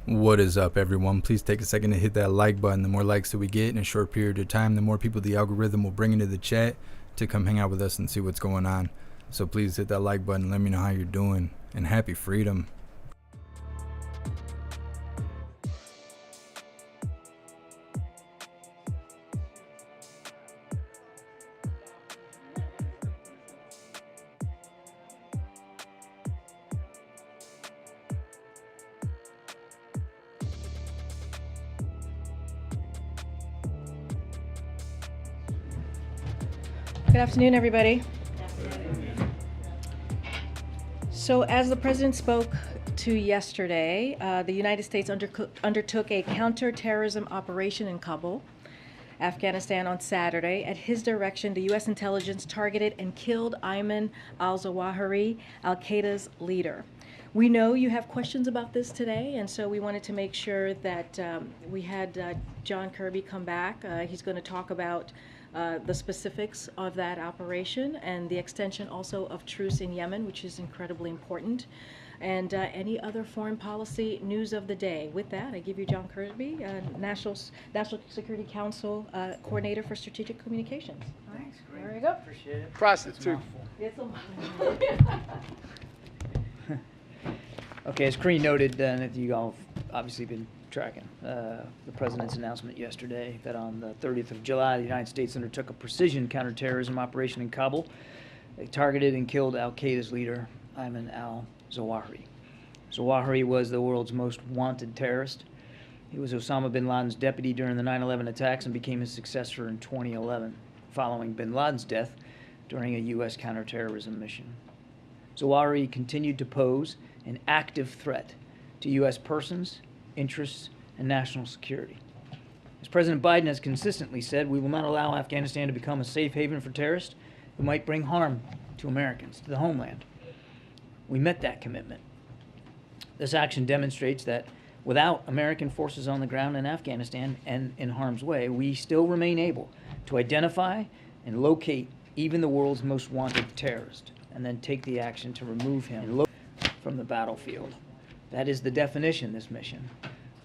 What is up, everyone? Please take a second to hit that like button. The more likes that we get in a short period of time, the more people the algorithm will bring into the chat to come hang out with us and see what's going on. So please hit that like button. Let me know how you're doing. And happy freedom. Good afternoon, everybody. So as the president spoke to yesterday, the United States undertook a counterterrorism operation in Kabul, Afghanistan on Saturday. At his direction, the U.S. intelligence targeted and killed Ayman al-Zawahiri, al-Qaeda's leader. We know you have questions about this today, and so we wanted to make sure that we had John Kirby come back. He's going to talk about the specifics of that operation and the extension also of truce in Yemen, which is incredibly important, and any other foreign policy news of the day. With that, I give you John Kirby, National Security Council Coordinator for Strategic Communications. Thanks, Karine. There you go. Appreciate it. Prostitute. It's a Okay, as Karine noted, and you all have obviously been tracking the president's announcement yesterday that on the 30th of July, the United States undertook a precision counterterrorism operation in Kabul. They targeted and killed al-Qaeda's leader, Ayman al-Zawahiri. Zawahiri was the world's most wanted terrorist. He was Osama bin Laden's deputy during the 9/11 attacks and became his successor in 2011, following bin Laden's death during a U.S. counterterrorism mission. Zawahiri continued to pose an active threat to U.S. persons, interests, and national security. As President Biden has consistently said, we will not allow Afghanistan to become a safe haven for terrorists who might bring harm to Americans, to the homeland. We met that commitment. This action demonstrates that without American forces on the ground in Afghanistan and in harm's way, we still remain able to identify and locate even the world's most wanted terrorist, and then take the action to remove him from the battlefield. That is the definition, this mission,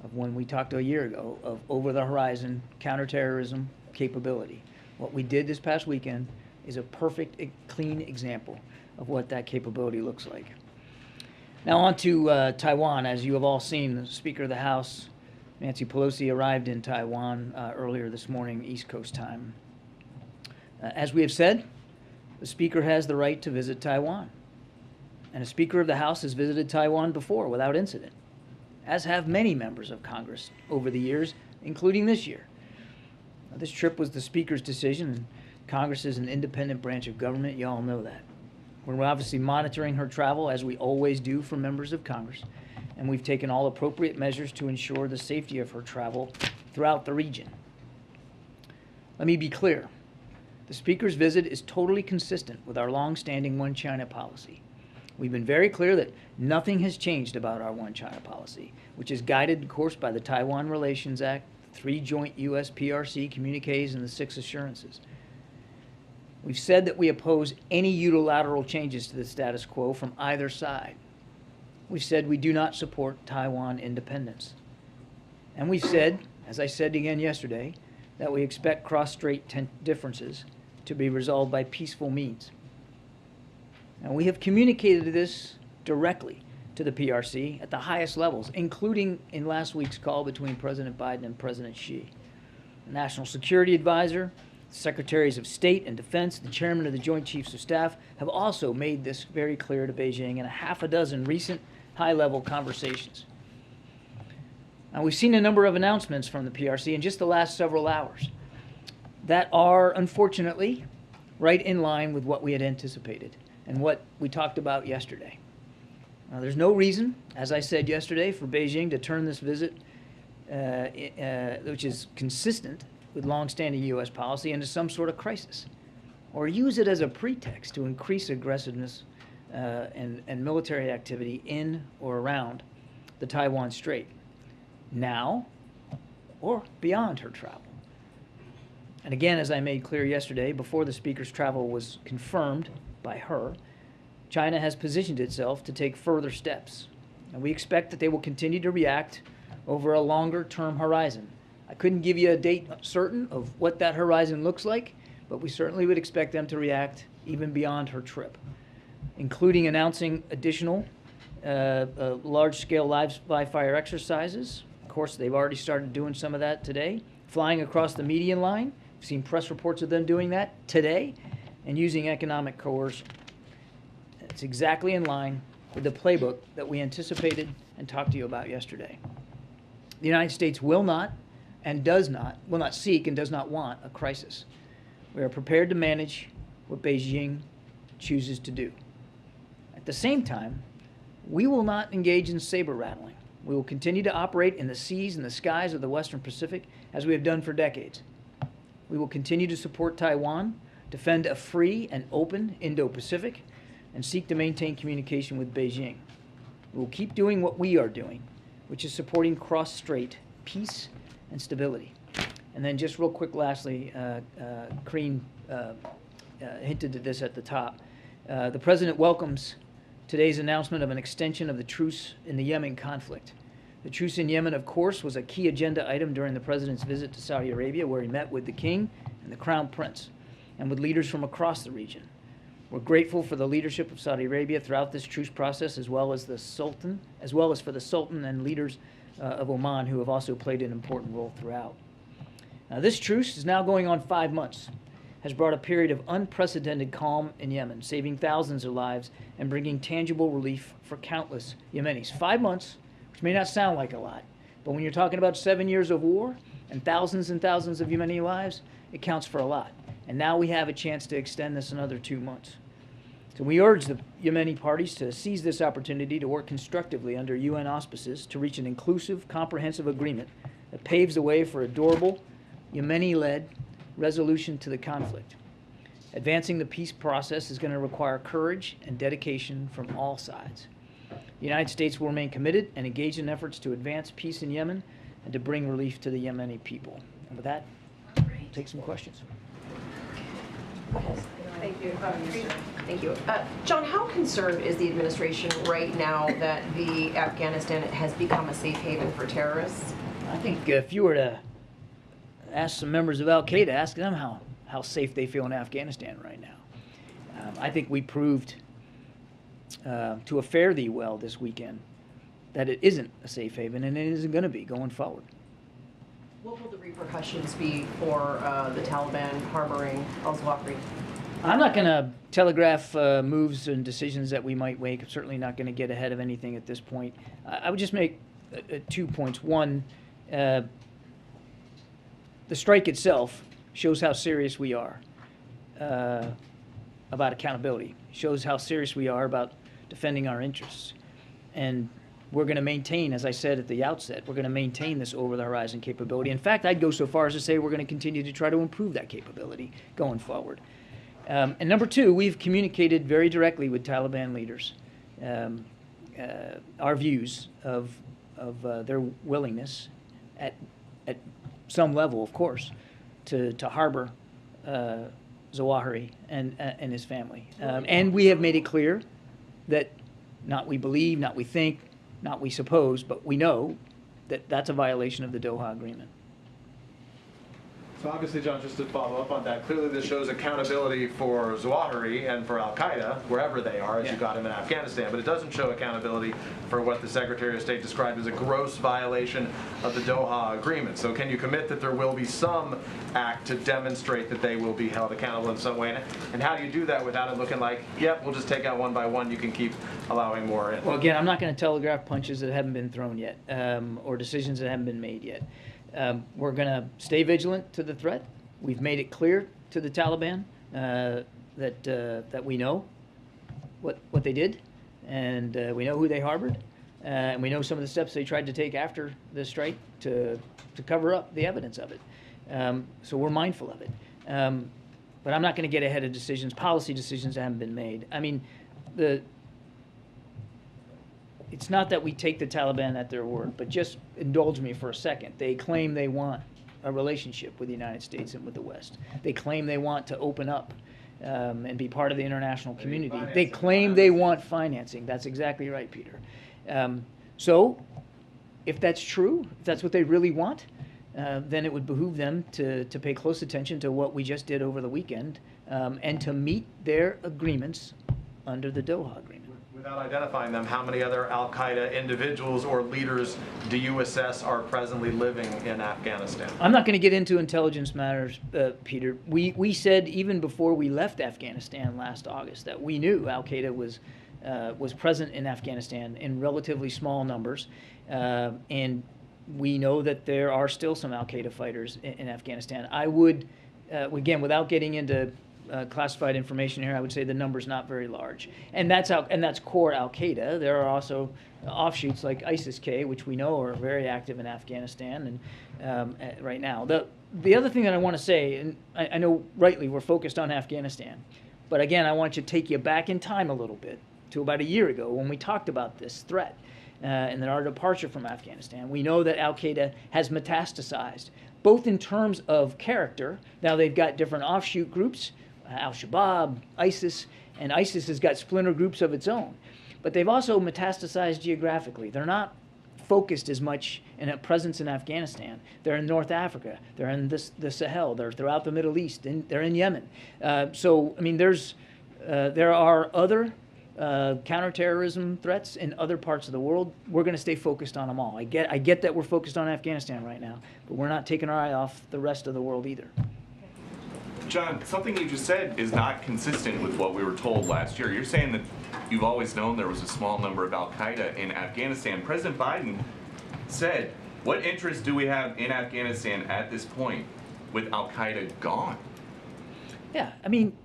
of when we talked a year ago, of over-the-horizon counterterrorism capability. What we did this past weekend is a perfect, clean example of what that capability looks like. Now on to Taiwan. As you have all seen, the Speaker of the House, Nancy Pelosi, arrived in Taiwan earlier this morning, East Coast time. As we have said, the Speaker has the right to visit Taiwan. And a Speaker of the House has visited Taiwan before without incident, as have many members of Congress over the years, including this year. Now, this trip was the Speaker's decision, and Congress is an independent branch of government. You all know that. We're obviously monitoring her travel, as we always do for members of Congress, and we've taken all appropriate measures to ensure the safety of her travel throughout the region. Let me be clear. The Speaker's visit is totally consistent with our long-standing One China policy. We've been very clear that nothing has changed about our One China policy, which is guided, of course, by the Taiwan Relations Act, 3 joint U.S. PRC communiques, and the 6 assurances. We've said that we oppose any unilateral changes to the status quo from either side. We've said we do not support Taiwan independence. And we've said, as I said again yesterday, that we expect cross-strait differences to be resolved by peaceful means. And we have communicated this directly to the PRC at the highest levels, including in last week's call between President Biden and President Xi. The National Security Advisor, Secretaries of State and Defense, the Chairman of the Joint Chiefs of Staff have also made this very clear to Beijing in a half a dozen recent high-level conversations. Now, we've seen a number of announcements from the PRC in just the last several hours that are, unfortunately, right in line with what we had anticipated and what we talked about yesterday. Now, there's no reason, as I said yesterday, for Beijing to turn this visit, which is consistent with longstanding U.S. policy, into some sort of crisis, or use it as a pretext to increase aggressiveness and military activity in or around the Taiwan Strait, now or beyond her travel. And again, as I made clear yesterday, before the Speaker's travel was confirmed by her, China has positioned itself to take further steps. And we expect that they will continue to react over a longer-term horizon. I couldn't give you a date certain of what that horizon looks like, but we certainly would expect them to react even beyond her trip, including announcing additional large-scale live fire exercises. Of course, they've already started doing some of that today. Flying across the median line. We've seen press reports of them doing that today, and using economic coercion. It's exactly in line with the playbook that we anticipated and talked to you about yesterday. The United States will not seek and does not want a crisis. We are prepared to manage what Beijing chooses to do. At the same time, we will not engage in saber rattling. We will continue to operate in the seas and the skies of the Western Pacific as we have done for decades. We will continue to support Taiwan, defend a free and open Indo-Pacific, and seek to maintain communication with Beijing. We will keep doing what we are doing, which is supporting cross-strait peace and stability. And then just real quick, lastly, Karine hinted at this at the top. The President welcomes today's announcement of an extension of the truce in the Yemen conflict. The truce in Yemen, of course, was a key agenda item during the President's visit to Saudi Arabia, where he met with the King and the Crown Prince, and with leaders from across the region. We're grateful for the leadership of Saudi Arabia throughout this truce process, as well as for the Sultan and leaders of Oman, who have also played an important role throughout. Now, this truce is now going on 5 months, has brought a period of unprecedented calm in Yemen, saving thousands of lives and bringing tangible relief for countless Yemenis. 5 months, which may not sound like a lot, but when you're talking about 7 years of war and thousands of Yemeni lives, it counts for a lot. And now we have a chance to extend this another 2 months. So we urge the Yemeni parties to seize this opportunity to work constructively under UN auspices to reach an inclusive, comprehensive agreement that paves the way for a durable, Yemeni-led resolution to the conflict. Advancing the peace process is going to require courage and dedication from all sides. The United States will remain committed and engaged in efforts to advance peace in Yemen and to bring relief to the Yemeni people. And with that, we'll take some questions. Thank you. Thank you. John, how concerned is the administration right now that the Afghanistan has become a safe haven for terrorists? I think if you were to ask some members of Al-Qaeda, ask them how safe they feel in Afghanistan right now. I think we proved to a fare thee well this weekend that it isn't a safe haven, and it isn't going to be going forward. What will the repercussions be for the Taliban harboring al-Zawahiri? I'm not going to telegraph moves and decisions that we might make. I'm certainly not going to get ahead of anything at this point. I would just make 2 points. One, the strike itself shows how serious we are about accountability, shows how serious we are about defending our interests. And we're going to maintain, as I said at the outset, we're going to maintain this over-the-horizon capability. In fact, I'd go so far as to say we're going to continue to try to improve that capability going forward. And number two, we've communicated very directly with Taliban leaders our views of their willingness at some level, of course, to harbor Zawahiri and his family. And we have made it clear that not we believe, not we think, not we suppose, but we know that that's a violation of the Doha Agreement. So obviously, John, just to follow up on that, clearly this shows accountability for Zawahiri and for al-Qaeda, wherever they are, as you got him in Afghanistan, but it doesn't show accountability for what the Secretary of State described as a gross violation of the Doha Agreement. So can you commit that there will be some act to demonstrate that they will be held accountable in some way? And how do you do that without it looking like, yep, we'll just take out one by one, you can keep allowing more in? Well, again, I'm not going to telegraph punches that haven't been thrown yet, or decisions that haven't been made yet. We're going to stay vigilant to the threat. We've made it clear to the Taliban that we know what they did, and we know who they harbored, and we know some of the steps they tried to take after the strike to cover up the evidence of it. So we're mindful of it. But I'm not going to get ahead of decisions, policy decisions that haven't been made. I mean, it's not that we take the Taliban at their word, but just indulge me for a second. They claim they want a relationship with the United States and with the West. They claim they want to open up and be part of the international community. They claim they want financing. That's exactly right, Peter. So if that's true, if that's what they really want, then it would behoove them to pay close attention to what we just did over the weekend, and to meet their agreements under the Doha Agreement. Without identifying them, how many other al-Qaeda individuals or leaders do you assess are presently living in Afghanistan? I'm not going to get into intelligence matters, Peter. We said even before we left Afghanistan last August that we knew al-Qaeda was present in Afghanistan in relatively small numbers, and we know that there are still some al-Qaeda fighters in Afghanistan. I would, again, without getting into classified information here, I would say the number's not very large, and that's core Al-Qaeda. There are also offshoots like ISIS-K, which we know are very active in Afghanistan and right now. The other thing that I want to say, and I know rightly we're focused on Afghanistan, but again, I want to take you back in time a little bit to about a year ago when we talked about this threat and then our departure from Afghanistan. We know that Al-Qaeda has metastasized, both in terms of character. Now they've got different offshoot groups, Al-Shabaab, ISIS, and ISIS has got splinter groups of its own. But they've also metastasized geographically. They're not focused as much in a presence in Afghanistan. They're in North Africa. They're in the Sahel. They're throughout the Middle East. And they're in Yemen. So, I mean, there are other counterterrorism threats in other parts of the world. We're going to stay focused on them all. I get that we're focused on Afghanistan right now, but we're not taking our eye off the rest of the world either. John, something you just said is not consistent with what we were told last year. You're saying that you've always known there was a small number of al-Qaeda in Afghanistan. President Biden said, what interest do we have in Afghanistan at this point with al-Qaeda gone? Yeah, I mean,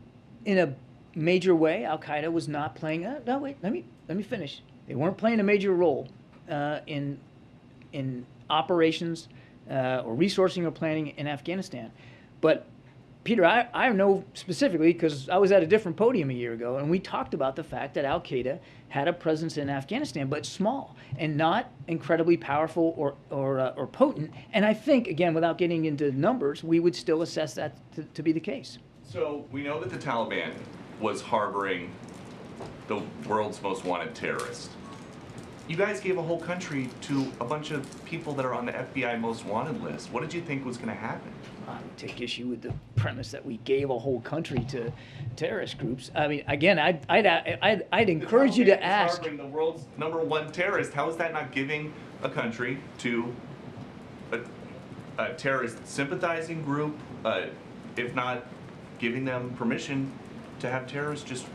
in a major way, al-Qaeda was not playing no, wait, let me finish. They weren't playing a major role in operations or resourcing or planning in Afghanistan. But Peter, I know specifically because I was at a different podium a year ago, and we talked about the fact that Al-Qaeda had a presence in Afghanistan, but small and not incredibly powerful or potent. And I think, again, without getting into numbers, we would still assess that to be the case. So we know that the Taliban was harboring the world's most wanted terrorist. You guys gave a whole country to a bunch of people that are on the FBI most wanted list. What did you think was going to happen? I would take issue with the premise that we gave a whole country to terrorist groups. I mean, again, I'd encourage you to ask. Harboring the world's #1 terrorist. How is that not giving a country to a terrorist sympathizing group, if not giving them permission to have terrorists just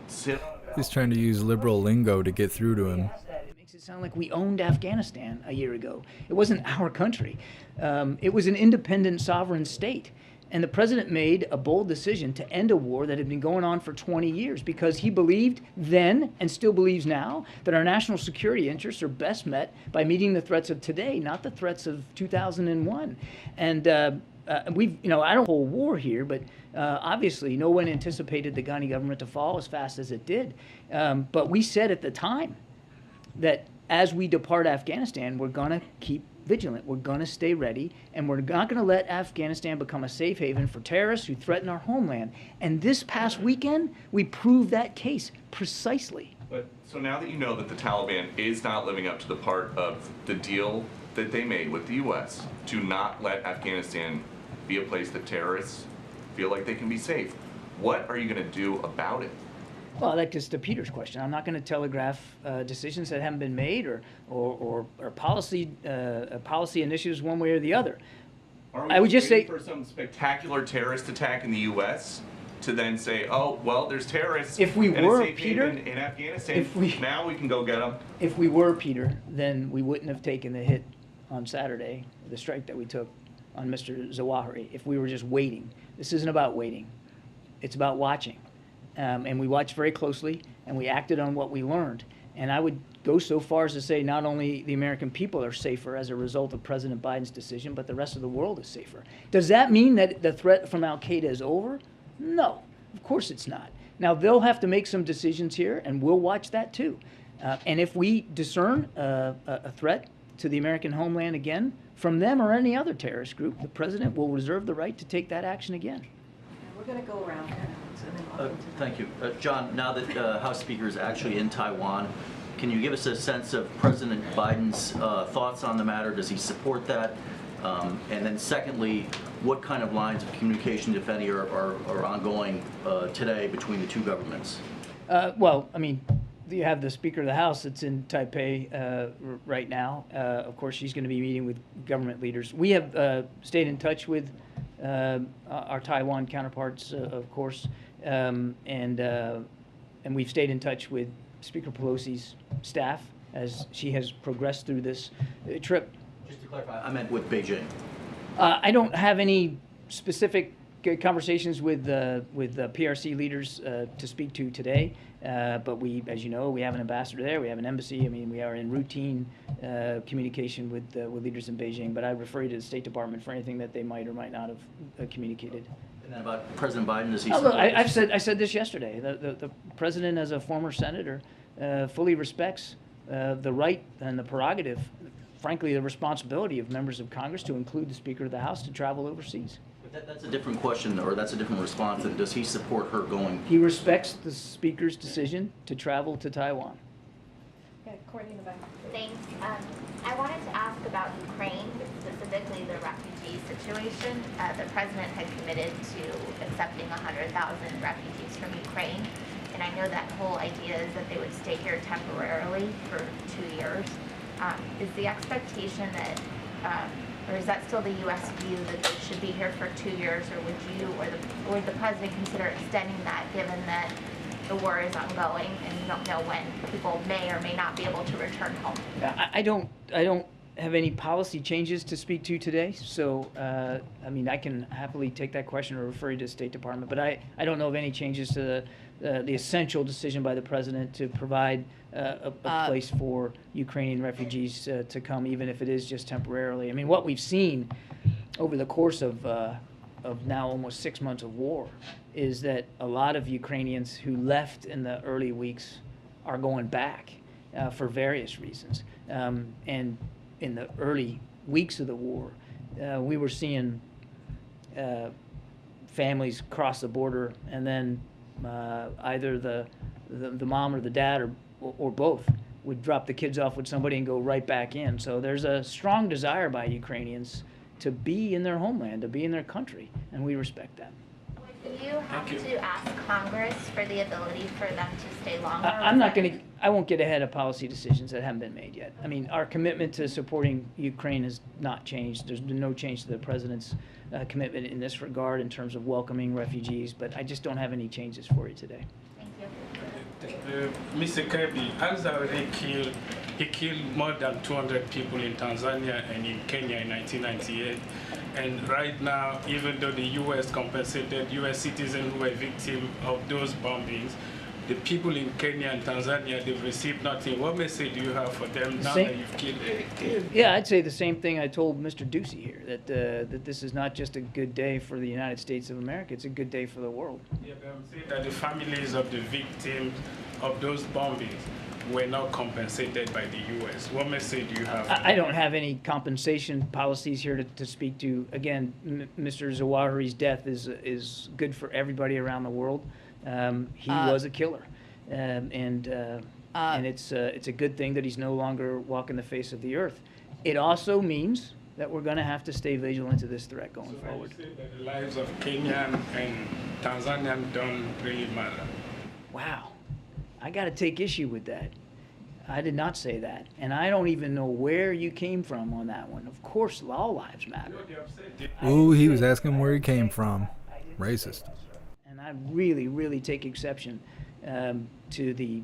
sit? He's trying to use liberal lingo to get through to him. It makes it sound like we owned Afghanistan a year ago. It wasn't our country. It was an independent sovereign state. And the president made a bold decision to end a war that had been going on for 20 years because he believed then, and still believes now, that our national security interests are best met by meeting the threats of today, not the threats of 2001. And I don't whole war here, but obviously no one anticipated the Ghani government to fall as fast as it did. But we said at the time that as we depart Afghanistan, we're going to keep vigilant. We're going to stay ready, and we're not going to let Afghanistan become a safe haven for terrorists who threaten our homeland. And this past weekend, we proved that case precisely. But so now that you know that the Taliban is not living up to the part of the deal that they made with the U.S. to not let Afghanistan be a place that terrorists feel like they can be safe, what are you going to do about it? Well, that gets to Peter's question. I'm not going to telegraph decisions that haven't been made or policy initiatives one way or the other. Are we I would just say for some spectacular terrorist attack in the U.S. to then say, oh, well, there's terrorists if we and were, a safe Peter, haven in Afghanistan. Now we can go get them. If we were, Peter, then we wouldn't have taken the hit on Saturday, the strike that we took on Mr. Zawahiri, if we were just waiting. This isn't about waiting. It's about watching. And we watched very closely, and we acted on what we learned. And I would go so far as to say not only the American people are safer as a result of President Biden's decision, but the rest of the world is safer. Does that mean that the threat from Al-Qaeda is over? No, of course it's not. Now, they'll have to make some decisions here, and we'll watch that too. And if we discern a threat to the American homeland again from them or any other terrorist group, the president will reserve the right to take that action again. We're going to go around. Thank you. John, now that House Speaker is actually in Taiwan, Can you give us a sense of President Biden's thoughts on the matter? Does he support that? And then secondly, what kind of lines of communication, if any, are ongoing today between the two governments? Well, I mean, you have the Speaker of the House that's in Taipei right now. Of course, she's going to be meeting with government leaders. We have stayed in touch with our Taiwan counterparts, of course, and we've stayed in touch with Speaker Pelosi's staff as she has progressed through this trip. Just to clarify, I meant with Beijing. I don't have any specific conversations with PRC leaders to speak to today, but we, as you know, we have an ambassador there, we have an embassy. I mean, we are in routine communication with leaders in Beijing, but I refer you to the State Department for anything that they might or might not have communicated. And then about President Biden, does he Look, support I said this yesterday. The president, as a former senator, fully respects the right and the prerogative, frankly, the responsibility of members of Congress to include the Speaker of the House to travel overseas. That's a different question, or that's a different response. And does he support her going? He respects the Speaker's decision to travel to Taiwan. Okay, Courtney in the back. Thanks. I wanted to ask about Ukraine, specifically the refugee situation. The president had committed to accepting 100,000 refugees from Ukraine, and I know that whole idea is that they would stay here temporarily for 2 years. Is the expectation that, or is that still the U.S. view that they should be here for 2 years, or would the president consider extending that, given that the war is ongoing and you don't know when people may or may not be able to return home? I don't have any policy changes to speak to today, so I mean, I can happily take that question or refer you to the State Department, but I don't know of any changes to the essential decision by the president to provide a place for Ukrainian refugees to come, even if it is just temporarily. I mean, what we've seen over the course of now almost 6 months of war is that a lot of Ukrainians who left in the early weeks are going back for various reasons. And in the early weeks of the war, we were seeing families cross the border, and then either the mom or the dad or both would drop the kids off with somebody and go right back in. So there's a strong desire by Ukrainians to be in their homeland, to be in their country, and we respect that. Would you have to ask Congress for the ability for them to stay longer? I won't get ahead of policy decisions that haven't been made yet. I mean, our commitment to supporting Ukraine has not changed. There's been no change to the president's commitment in this regard in terms of welcoming refugees, but I just don't have any changes for you today. Thank you. Mr. Kirby has already killed more than 200 people in Tanzania and in Kenya in 1998. And right now, even though the U.S. compensated U.S. citizens who were victims of those bombings, the people in Kenya and Tanzania, they've received nothing. What message do you have for them now that you've killed them? Yeah, I'd say the same thing I told Mr. Ducey here, that this is not just a good day for the United States of America, it's a good day for the world. Yeah, but I'm saying that the families of the victims of those bombings were not compensated by the U.S. What message do you have? I don't have any compensation policies here to speak to. Again, Mr. Zawahiri's death is good for everybody around the world. He was a killer, and it's a good thing that he's no longer walking the face of the earth. It also means that we're going to have to stay vigilant to this threat going forward. You say that the lives of Kenyan and Tanzanian don't really matter. Wow, I got to take issue with that. I did not say that, and I don't even know where you came from on that one. Of course, all lives matter. Ooh, he was asking where he came from. Racist. And I really, really take exception to the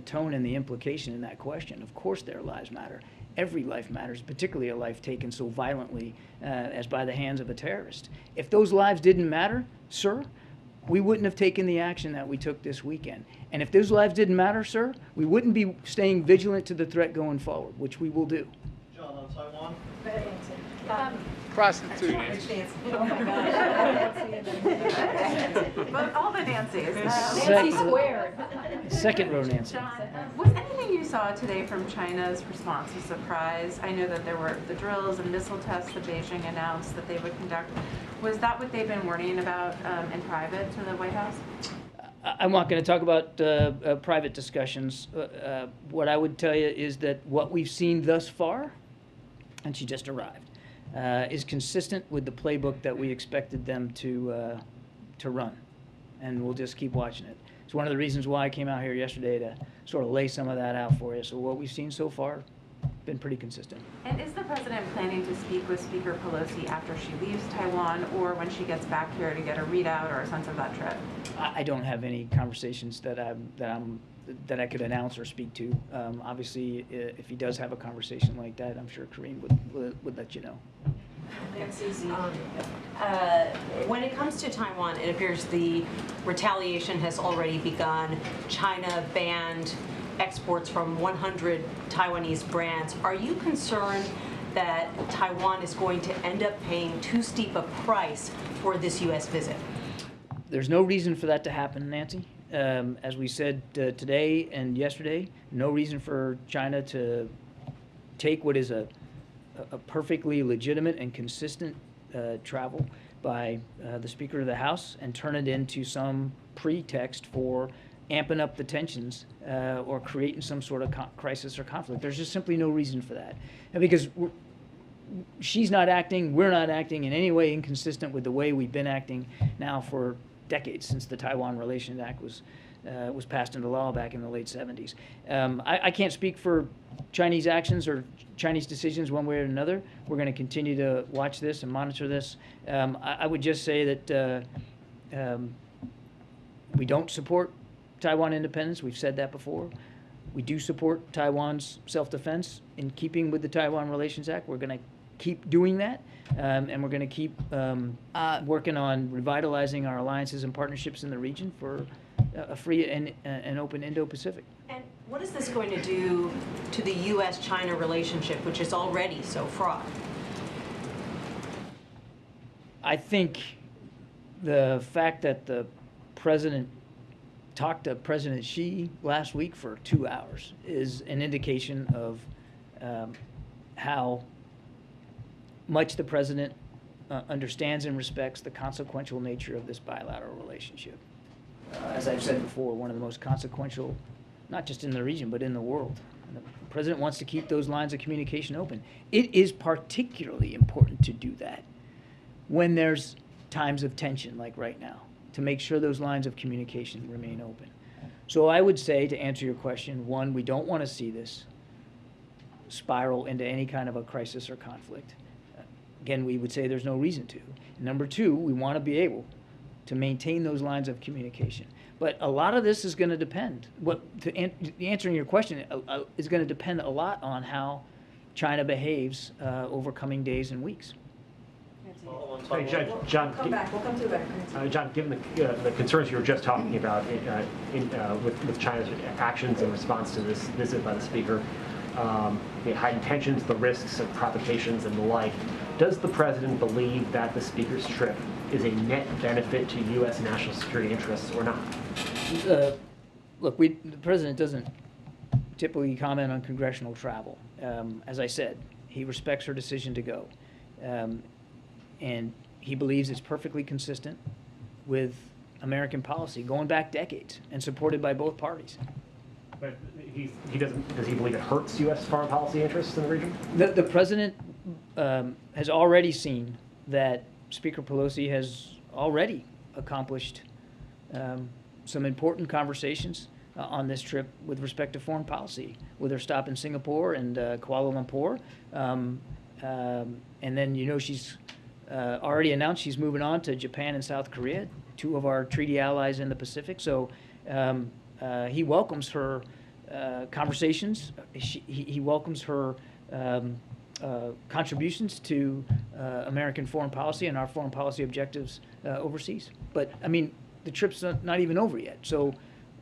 tone and the implication in that question. Of course, their lives matter. Every life matters, particularly a life taken so violently as by the hands of a terrorist. If those lives didn't matter, sir, we wouldn't have taken the action that we took this weekend. And if those lives didn't matter, sir, we wouldn't be staying vigilant to the threat going forward, which we will do. John, on Taiwan? Prostitute. Oh my gosh. But all the Nancys. Nancy squared. Second row, Nancy. John, was anything you saw today from China's response a surprise? I know that there were the drills and missile tests that Beijing announced that they would conduct. Was that what they've been warning about in private to the White House? I'm not going to talk about private discussions. What I would tell you is that what we've seen thus far, and she just arrived, is consistent with the playbook that we expected them to run, and we'll just keep watching it. It's one of the reasons why I came out here yesterday to sort of lay some of that out for you. So what we've seen so far, been pretty consistent. And is the president planning to speak with Speaker Pelosi after she leaves Taiwan, or when she gets back here to get a readout or a sense of that trip? I don't have any conversations that I could announce or speak to. Obviously, if he does have a conversation like that, I'm sure Karine would let you know. When it comes to Taiwan, it appears the retaliation has already begun. China banned exports from 100 Taiwanese brands. Are you concerned that Taiwan is going to end up paying too steep a price for this U.S. visit? There's no reason for that to happen, Nancy. As we said today and yesterday, no reason for China to take what is a perfectly legitimate and consistent travel by the Speaker of the House and turn it into some pretext for amping up the tensions or creating some sort of crisis or conflict. There's just simply no reason for that. And because she's not acting, we're not acting in any way inconsistent with the way we've been acting now for decades, since the Taiwan Relations Act was passed into law back in the late 70s. I can't speak for Chinese actions or Chinese decisions one way or another. We're going to continue to watch this and monitor this. I would just say that we don't support Taiwan independence. We've said that before. We do support Taiwan's self-defense in keeping with the Taiwan Relations Act. We're going to keep doing that, and we're going to keep working on revitalizing our alliances and partnerships in the region for a free and open Indo-Pacific. And what is this going to do to the U.S.-China relationship, which is already so fraught? I think the fact that the president talked to President Xi last week for 2 hours is an indication of how much the president understands and respects the consequential nature of this bilateral relationship. As I've said before, one of the most consequential, not just in the region, but in the world. And the president wants to keep those lines of communication open. It is particularly important to do that when there's times of tension like right now, to make sure those lines of communication remain open. So I would say, to answer your question, one, we don't want to see this spiral into any kind of a crisis or conflict. Again, we would say there's no reason to. Number two, we want to be able to maintain those lines of communication. But a lot of this is going to depend. Answering your question is going to depend a lot on how China behaves over coming days and weeks. Hey, John, We'll come to that. John, given the concerns you were just talking about with China's actions in response to this visit by the Speaker, the heightened tensions, the risks of provocations and the like, does the President believe that the Speaker's trip is a net benefit to U.S. national security interests or not? Look, the President doesn't typically comment on congressional travel. As I said, he respects her decision to go. And he believes it's perfectly consistent with American policy going back decades and supported by both parties. But does he believe it hurts U.S. foreign policy interests in the region? The President has already seen that Speaker Pelosi has already accomplished some important conversations on this trip with respect to foreign policy, with her stop in Singapore and Kuala Lumpur. And then, she's already announced she's moving on to Japan and South Korea, two of our treaty allies in the Pacific. So he welcomes her conversations. He welcomes her contributions to American foreign policy and our foreign policy objectives overseas. But, the trip's not even over yet. So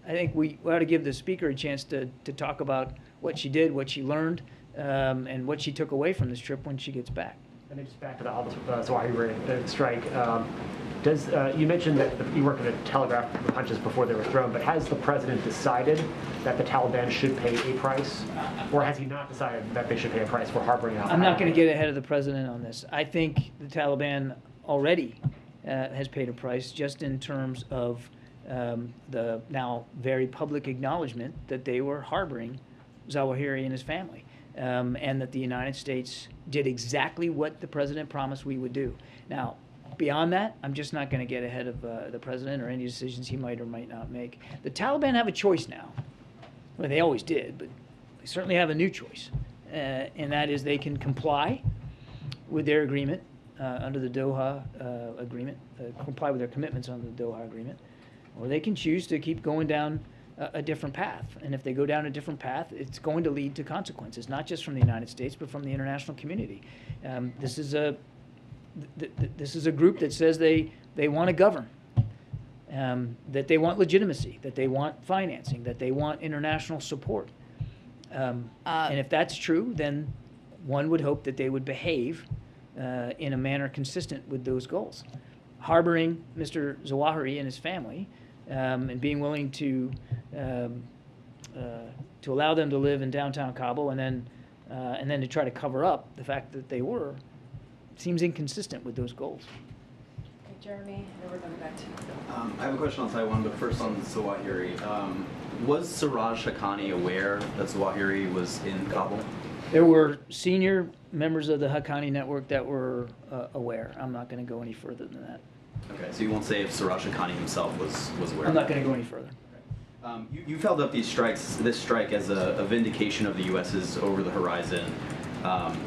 I think we ought to give the Speaker a chance to talk about what she did, what she learned, and what she took away from this trip when she gets back. And then just back to the Zawahiri strike. You mentioned that you weren't going to telegraph the punches before they were thrown, but has the President decided that the Taliban should pay a price, or has he not decided that they should pay a price for harboring Al-Qaeda? I'm not going to get ahead of the President on this. I think the Taliban already has paid a price just in terms of the now very public acknowledgement that they were harboring Zawahiri and his family, and that the United States did exactly what the president promised we would do. Now, beyond that, I'm just not going to get ahead of the president or any decisions he might or might not make. The Taliban have a choice now. Well, they always did, but they certainly have a new choice, and that is they can comply with their agreement under the Doha agreement, comply with their commitments under the Doha agreement, or they can choose to keep going down a different path. And if they go down a different path, it's going to lead to consequences, not just from the United States, but from the international community. This is a group that says they want to govern, that they want legitimacy, that they want financing, that they want international support. And if that's true, then one would hope that they would behave in a manner consistent with those goals. Harboring Mr. Zawahiri and his family, and being willing to allow them to live in downtown Kabul, and then to try to cover up the fact that they were, seems inconsistent with those goals. Okay, Jeremy, and then we're going back to you. I have a question on Taiwan, but first on Zawahiri. Was Siraj Haqqani aware that Zawahiri was in Kabul? There were senior members of the Haqqani network that were aware. I'm not going to go any further than that. Okay, so you won't say if Siraj Haqqani himself was aware? I'm not going to go any further. You've held up this strike as a vindication of the U.S.'s over-the-horizon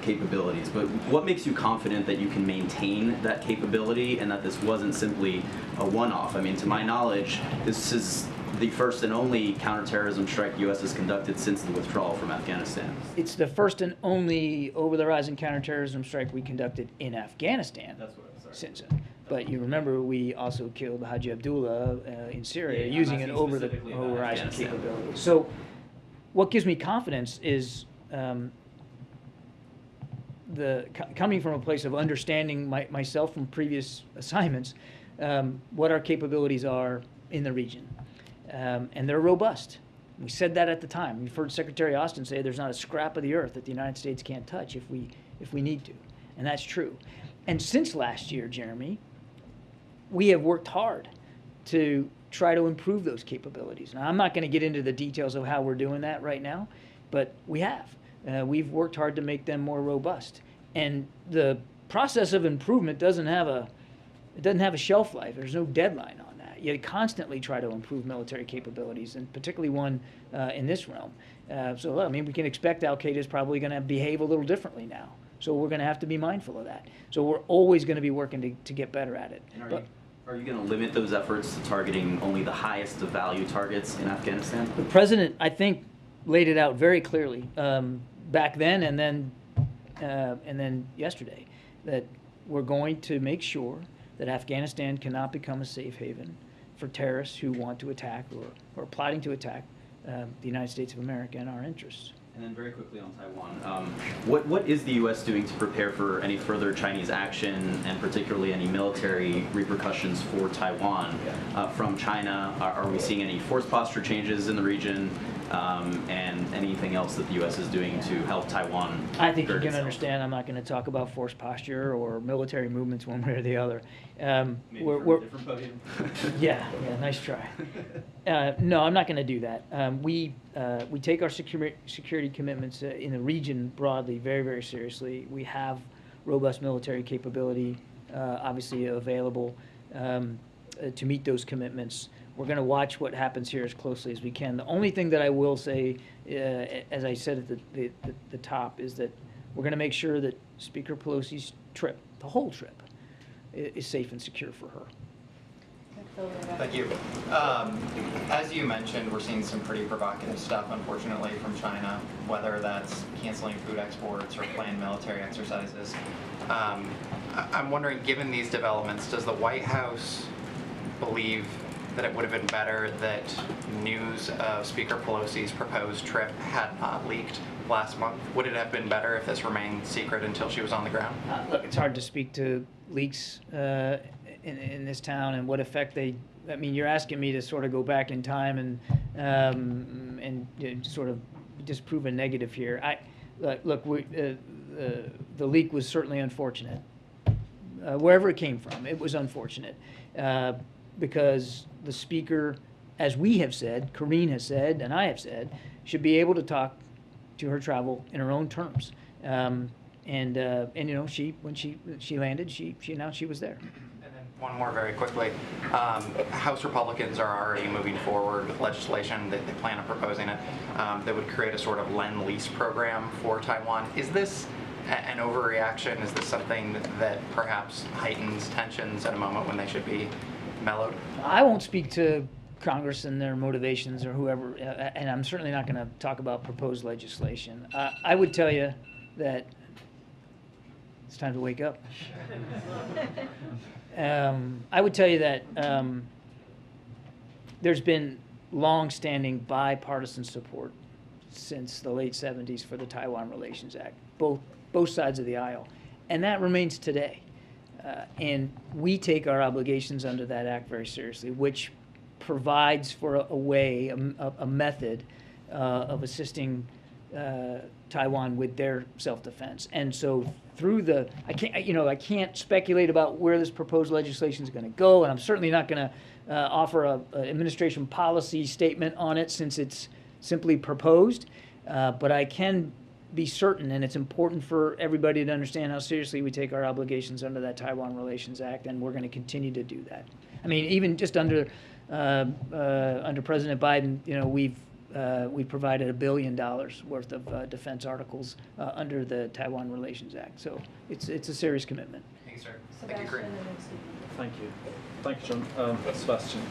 capabilities, but what makes you confident that you can maintain that capability and that this wasn't simply a one-off? I mean, to my knowledge, this is the first and only counterterrorism strike the U.S. has conducted since the withdrawal from Afghanistan. It's the first and only over-the-horizon counterterrorism strike we conducted in Afghanistan. That's what I'm sorry. Since then. But you remember we also killed Haji Abdullah in Syria using an over-the-horizon capability. So what gives me confidence is coming from a place of understanding myself from previous assignments, what our capabilities are in the region. And they're robust. We said that at the time. We've heard Secretary Austin say there's not a scrap of the earth that the United States can't touch if we need to. And that's true. And since last year, Jeremy, we have worked hard to try to improve those capabilities. Now, I'm not going to get into the details of how we're doing that right now, but we have. We've worked hard to make them more robust. And the process of improvement doesn't have a shelf life. There's no deadline on that. You constantly try to improve military capabilities, and particularly one in this realm. So, I mean, we can expect Al-Qaeda is probably going to behave a little differently now. So we're going to have to be mindful of that. So we're always going to be working to get better at it. And are you going to limit those efforts to targeting only the highest of value targets in Afghanistan? The president, I think, laid it out very clearly back then and then yesterday, that we're going to make sure that Afghanistan cannot become a safe haven for terrorists who want to attack or plotting to attack the United States of America and our interests. And then very quickly on Taiwan, what is the U.S. doing to prepare for any further Chinese action and particularly any military repercussions for Taiwan from China? Are we seeing any force posture changes in the region and anything else that the U.S. is doing to help Taiwan? I think you can understand I'm not going to talk about force posture or military movements one way or the other. Maybe we're a different podium. Yeah, nice try. No, I'm not going to do that. We take our security commitments in the region broadly very, very seriously. We have robust military capability, obviously available to meet those commitments. We're going to watch what happens here as closely as we can. The only thing that I will say, as I said at the top, is that we're going to make sure that Speaker Pelosi's trip, the whole trip, is safe and secure for her. Thank you. As you mentioned, we're seeing some pretty provocative stuff, unfortunately, from China, whether that's canceling food exports or planned military exercises. I'm wondering, given these developments, does the White House believe that it would have been better that news of Speaker Pelosi's proposed trip had not leaked last month? Would it have been better if this remained secret until she was on the ground? Look, it's hard to speak to leaks in this town and what effect they. I mean, you're asking me to sort of go back in time and sort of disprove a negative here. Look, the leak was certainly unfortunate. Wherever it came from, it was unfortunate. because the speaker, as we have said, Karine has said, and I have said, should be able to talk to her travel in her own terms. And you know, when she landed, she announced she was there. One more very quickly. House Republicans are already moving forward with legislation that they plan on proposing it that would create a sort of lend-lease program for Taiwan. Is this an overreaction? Is this something that perhaps heightens tensions at a moment when they should be mellowed? I won't speak to Congress and their motivations or whoever, and I'm certainly not going to talk about proposed legislation. I would tell you that it's time to wake up. I would tell you that there's been long-standing bipartisan support since the late 70s for the Taiwan Relations Act, both sides of the aisle, and that remains today. And we take our obligations under that act very seriously, which provides for a way, a method of assisting Taiwan with their self-defense. And so through I can't speculate about where this proposed legislation is going to go, and I'm certainly not going to offer an administration policy statement on it since it's simply proposed. But I can be certain, and it's important for everybody to understand how seriously we take our obligations under that Taiwan Relations Act, and we're going to continue to do that. I mean, even just under President Biden, you know, we've provided $1 billion worth of defense articles under the Taiwan Relations Act. So it's a serious commitment. Thank you, sir. Thank you, Karine. Thank you. Thank you, John. Sebastian.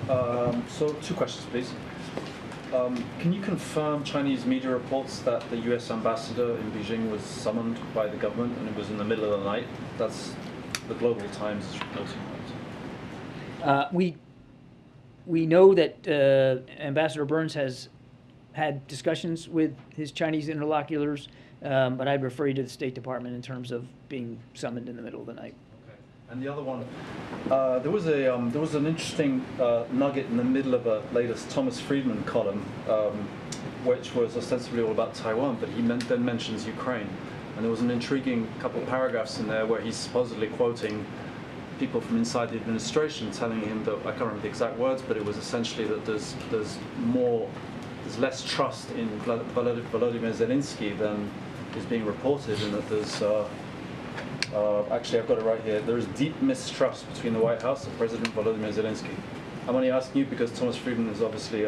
Yeah. So 2 questions, please. Can you confirm Chinese media reports that the U.S. ambassador in Beijing was summoned by the government and it was in the middle of the night? That's the Global Times is reporting that. We know that Ambassador Burns has had discussions with his Chinese interlocutors, but I'd refer you to the State Department in terms of being summoned in the middle of the night. Okay. And the other one, there was an interesting nugget in the middle of a latest Thomas Friedman column, which was ostensibly all about Taiwan, but he then mentions Ukraine, and there was an intriguing couple of paragraphs in there where he's supposedly quoting people from inside the administration telling him that, I can't remember the exact words, but it was essentially that there's less trust in Volodymyr Zelensky than is being reported, and that there's actually, I've got it right here, there is deep mistrust between the White House and President Volodymyr Zelensky. I'm only asking you because Thomas Friedman is obviously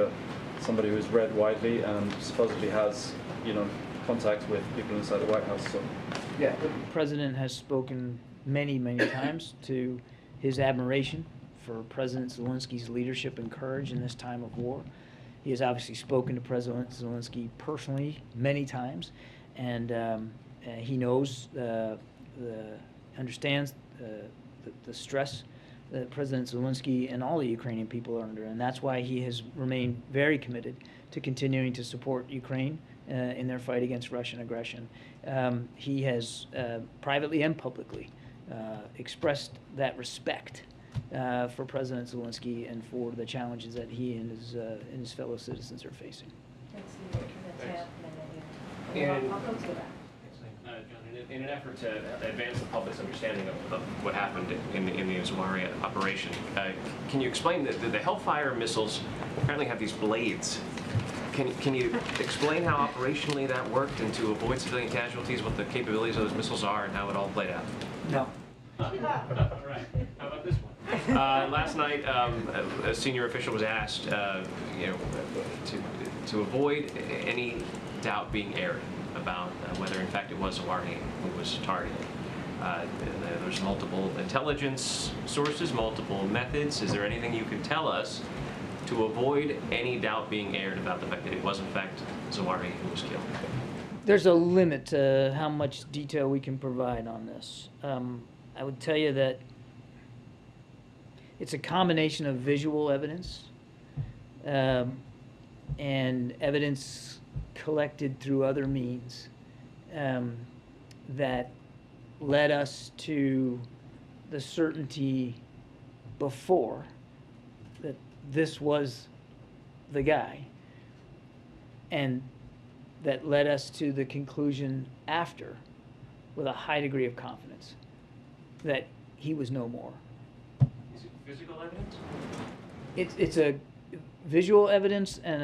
somebody who's read widely and supposedly has, you know, contact with people inside the White House. So. Yeah, the president has spoken many times to his admiration for President Zelensky's leadership and courage in this time of war. He has obviously spoken to President Zelensky personally many times, and he knows, understands the stress that President Zelensky and all the Ukrainian people are under, and that's why he has remained very committed to continuing to support Ukraine in their fight against Russian aggression. He has privately and publicly expressed that respect for President Zelensky and for the challenges that he and his fellow citizens are facing. In an effort to advance the public's understanding of what happened in the Zawahiri operation, can you explain that the Hellfire missiles apparently have these blades? Can you explain how operationally that worked, and to avoid civilian casualties, what the capabilities of those missiles are and how it all played out? No. All right. How about this one? Last night, a senior official was asked, to avoid any doubt being aired about whether, in fact, it was Zawahiri who was targeted. There's multiple intelligence sources, multiple methods. Is there anything you can tell us to avoid any doubt being aired about the fact that it was, in fact, Zawahiri who was killed? There's a limit to how much detail we can provide on this. I would tell you that it's a combination of visual evidence and evidence collected through other means that led us to the certainty before that this was the guy, and that led us to the conclusion after with a high degree of confidence that he was no more. Is it physical evidence? It's a visual evidence and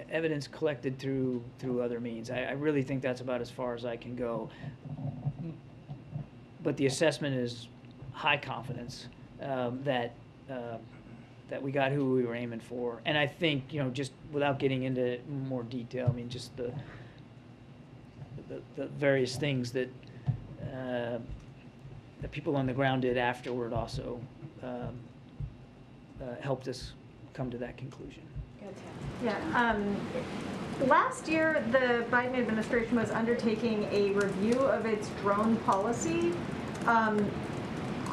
evidence collected through other means. I really think that's about as far as I can go. But the assessment is high confidence that we got who we were aiming for. And I think, just without getting into more detail, I mean, just the various things that the people on the ground did afterward also helped us come to that conclusion. Yeah. Last year, the Biden administration was undertaking a review of its drone policy.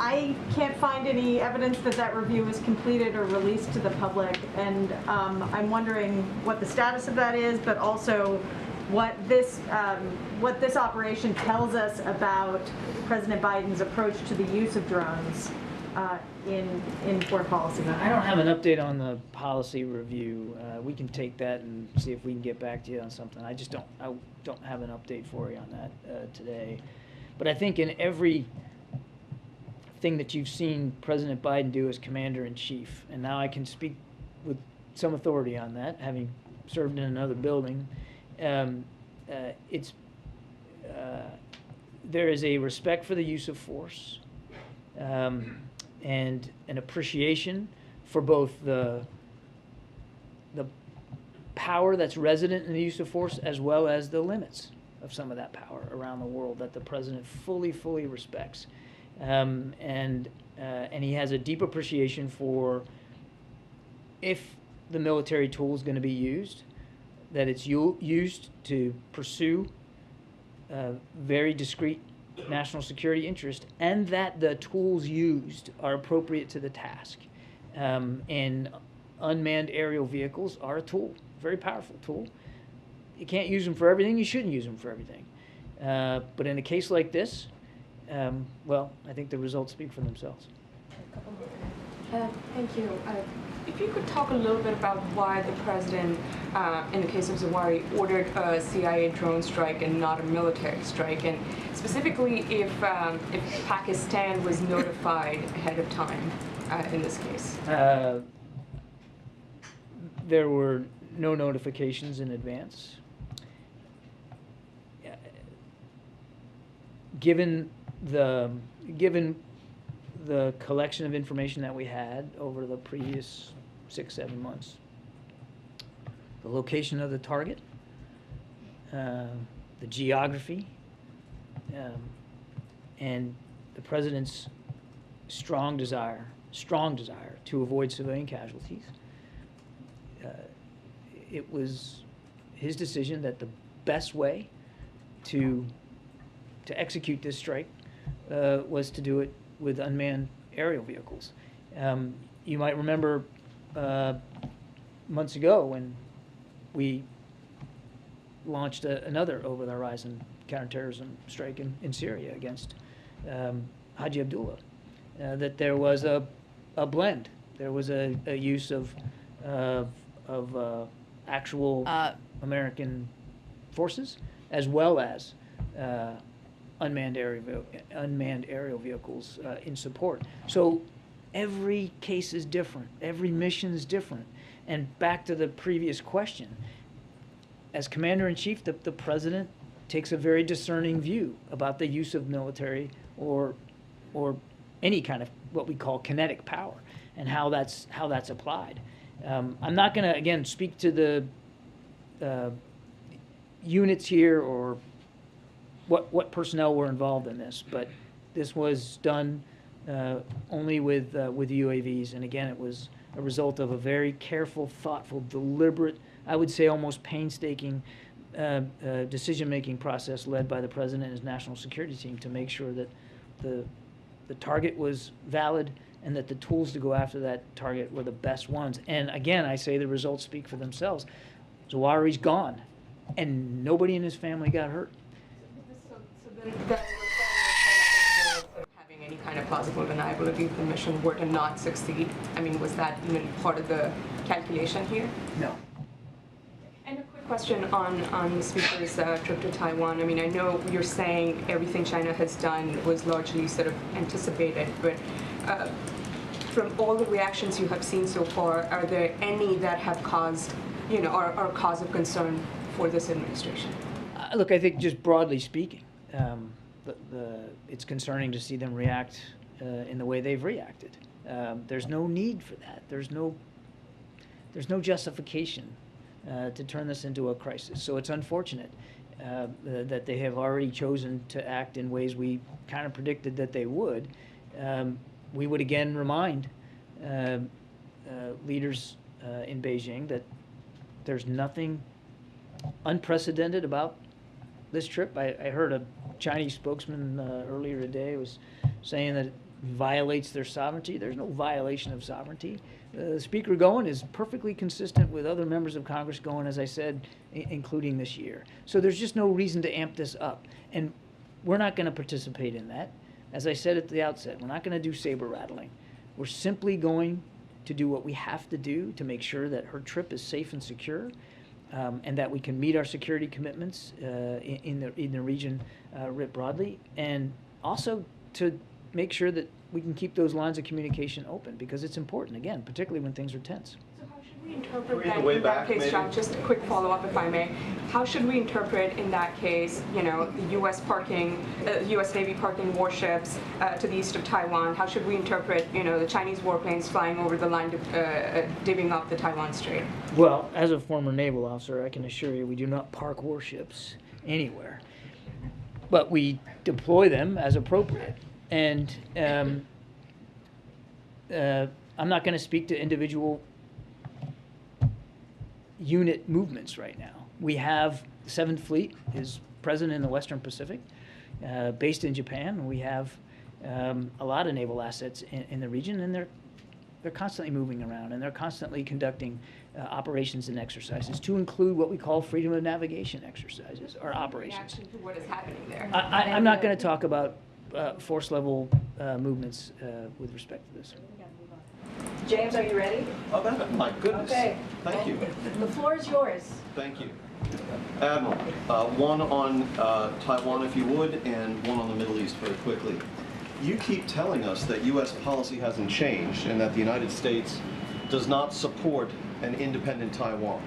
I can't find any evidence that that review was completed or released to the public, and I'm wondering what the status of that is, but also what this operation tells us about President Biden's approach to the use of drones in foreign policy. I don't have an update on the policy review. We can take that and see if we can get back to you on something. I don't have an update for you on that today. But I think in every thing that you've seen President Biden do as commander-in-chief, and now I can speak with some authority on that, having served in another building, there is a respect for the use of force, and an appreciation for both the power that's resident in the use of force as well as the limits of some of that power around the world that the president fully respects. And he has a deep appreciation for, if the military tool is going to be used, that it's used to pursue very discrete national security interest, and that the tools used are appropriate to the task. And unmanned aerial vehicles are a tool, a very powerful tool. You can't use them for everything. You shouldn't use them for everything. But in a case like this, well, I think the results speak for themselves. Thank you. If you could talk a little bit about why the president, in the case of Zawahiri, ordered a CIA drone strike and not a military strike, and specifically if Pakistan was notified ahead of time in this case. There were no notifications in advance. Given the collection of information that we had over the previous 6-7 months, the location of the target, the geography, and the president's strong desire to avoid civilian casualties, it was his decision that the best way to execute this strike was to do it with unmanned aerial vehicles. You might remember months ago when we launched another over-the-horizon counterterrorism strike in Syria against Haji Abdullah, that there was a blend. There was a use of actual American forces as well as unmanned aerial vehicles in support. So every case is different. Every mission is different. And back to the previous question, as Commander-in-Chief, the President takes a very discerning view about the use of military or any kind of what we call kinetic power and how that's applied. I'm not going to, again, speak to the units here or what personnel were involved in this, but this was done only with UAVs, and again, it was a result of a very careful, thoughtful, deliberate, I would say almost painstaking decision-making process led by the President and his national security team to make sure that the target was valid and that the tools to go after that target were the best ones. And again, I say the results speak for themselves. Zawahiri's gone, and nobody in his family got hurt. That having any kind of plausible deniability if the mission were to not succeed. I mean, was that even part of the calculation here? No. And a quick Question on the speaker's trip to Taiwan. I mean, I know you're saying everything China has done was largely sort of anticipated, but from all the reactions you have seen so far, are there any that have caused, are cause of concern for this administration? Look, I think just broadly speaking, it's concerning to see them react in the way they've reacted. There's no need for that. There's no justification to turn this into a crisis. So it's unfortunate that they have already chosen to act in ways we kind of predicted that they would. We would again remind leaders in Beijing that there's nothing unprecedented about this trip. I heard a Chinese spokesman earlier today was saying that it violates their sovereignty. There's no violation of sovereignty. The speaker going is perfectly consistent with other members of Congress going, as I said, including this year. So there's just no reason to amp this up. And we're not going to participate in that. As I said at the outset, we're not going to do saber rattling. We're simply going to do what we have to do to make sure that her trip is safe and secure, and that we can meet our security commitments in the region writ broadly, and also to make sure that we can keep those lines of communication open, because it's important, again, particularly when things are tense. So how should we interpret that in that case, John? Just a quick follow-up, if I may. How should we interpret in that case, the U.S. U.S. Navy parking warships to the east of Taiwan? How should we interpret, the Chinese warplanes flying over the line, divvying up the Taiwan Strait? Well, as a former naval officer, I can assure you we do not park warships anywhere, but we deploy them as appropriate. And I'm not going to speak to individual unit movements right now. We have the 7th Fleet is present in the Western Pacific, based in Japan. We have a lot of naval assets in the region, and they're constantly moving around, and they're constantly conducting operations and exercises, to include what we call freedom of navigation exercises or operations. Reaction to what is happening there? I'm not going to talk about force level movements with respect to this. James, are you ready? Oh, my goodness. Okay. Thank you. The floor is yours. Thank you. Admiral, one on Taiwan, if you would, and one on the Middle East very quickly. You keep telling us that U.S. policy hasn't changed and that the United States does not support an independent Taiwan.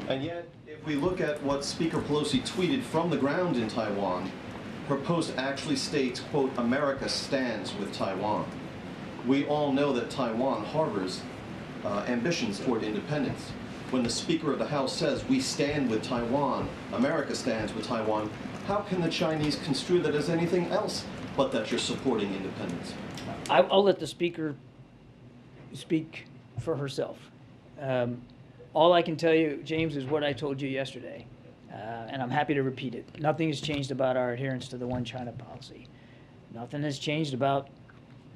And yet, if we look at what Speaker Pelosi tweeted from the ground in Taiwan, her post actually states, quote, "America stands with Taiwan." We all know that Taiwan harbors ambitions toward independence. When the Speaker of the House says, "We stand with Taiwan, America stands with Taiwan," how can the Chinese construe that as anything else but that you're supporting independence? I'll let the Speaker speak for herself. All I can tell you, James, is what I told you yesterday. And I'm happy to repeat it. Nothing has changed about our adherence to the One China policy. Nothing has changed about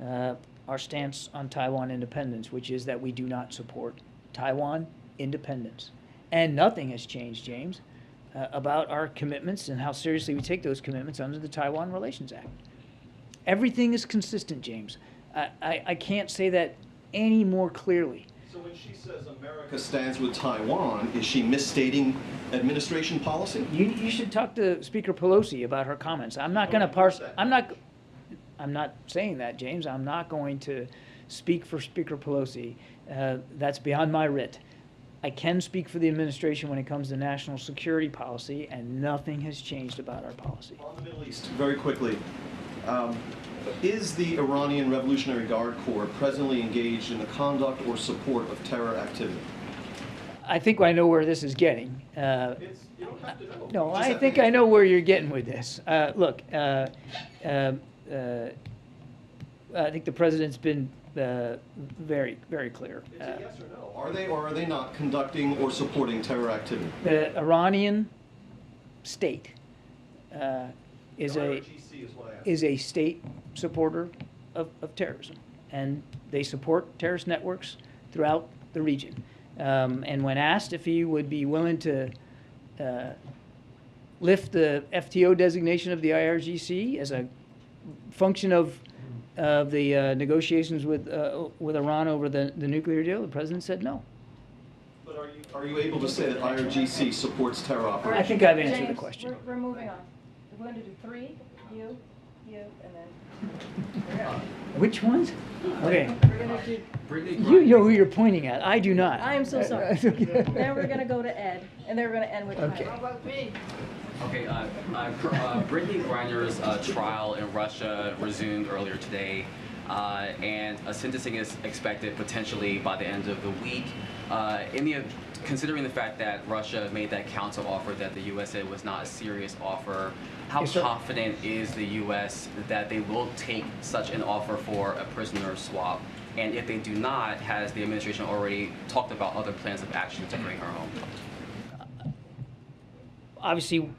our stance on Taiwan independence, which is that we do not support Taiwan independence. And nothing has changed, James, about our commitments and how seriously we take those commitments under the Taiwan Relations Act. Everything is consistent, James. I can't say that any more clearly. So when she says America stands with Taiwan, is she misstating administration policy? You should talk to Speaker Pelosi about her comments. I'm not going to parse. I'm not saying that, James. I'm not going to speak for Speaker Pelosi. That's beyond my writ. I can speak for the administration when it comes to national security policy, and nothing has changed about our policy. On the Middle East, very quickly, is the Iranian Revolutionary Guard Corps presently engaged in the conduct or support of terror activity? I think I know where this is getting. You don't have to know. No, I think I know where you're getting with this. Look, I think the president's been very, very clear. Is it yes or no? Are they or are they not conducting or supporting terror activity? The Iranian state is a state supporter of terrorism, and they support terrorist networks throughout the region. And when asked if he would be willing to lift the FTO designation of the IRGC as a function of the negotiations with Iran over the nuclear deal, the president said no. But Are you able to say that IRGC supports terror operations? I think I've answered the James, question. We're moving on. We're going to do 3, you, and then. Which ones? Okay. We're going to do. You know who you're pointing at. I do not. I am so sorry. That's okay. Then we're going to go to Ed, and then we're going to end with Okay. How about me? Okay, Brittany Griner's trial in Russia resumed earlier today, and a sentencing is expected potentially by the end of the week. Considering the fact that Russia made that counter offer that the U.S. said was not a serious offer, how confident is the U.S. that they will take such an offer for a prisoner swap? And if they do not, has the administration already talked about other plans of action to bring her home? Obviously,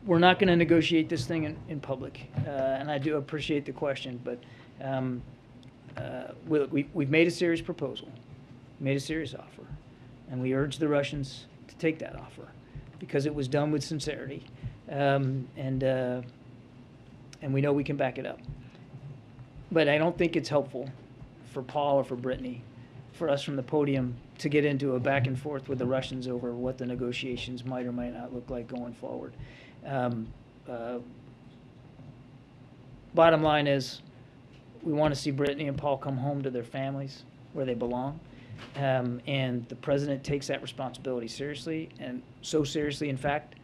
we're not going to negotiate this thing in public, and I do appreciate the question, but we've made a serious proposal, made a serious offer, and we urge the Russians to take that offer because it was done with sincerity, and we know we can back it up. But I don't think it's helpful for Paul or for Brittany, for us from the podium to get into a back and forth with the Russians over what the negotiations might or might not look like going forward. Bottom line is, we want to see Brittany and Paul come home to their families where they belong, and the president takes that responsibility seriously, and so seriously, in fact,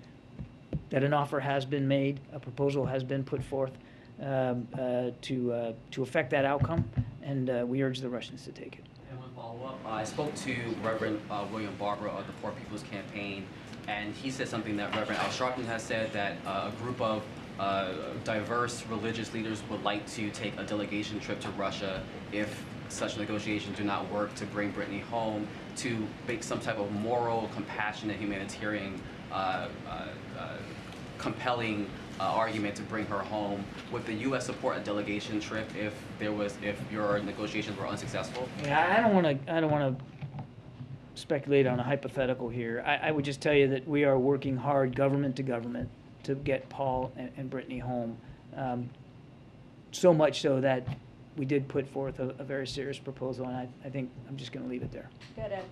that an offer has been made, a proposal has been put forth to affect that outcome, and we urge the Russians to take it. And one follow-up, I spoke to Reverend William Barber of the Poor People's Campaign, and he said something that Reverend Al Sharpton has said, that a group of diverse religious leaders would like to take a delegation trip to Russia if such negotiations do not work, to bring Brittany home, to make some type of moral, compassionate, humanitarian, compelling argument to bring her home. Would the U.S. support a delegation trip if your negotiations were unsuccessful? Yeah, I don't want to speculate on a hypothetical here. I would just tell you that we are working hard, government to government, to get Paul and Brittany home. So much so that we did put forth a very serious proposal, and I think I'm just going to leave it there. Good, Ed.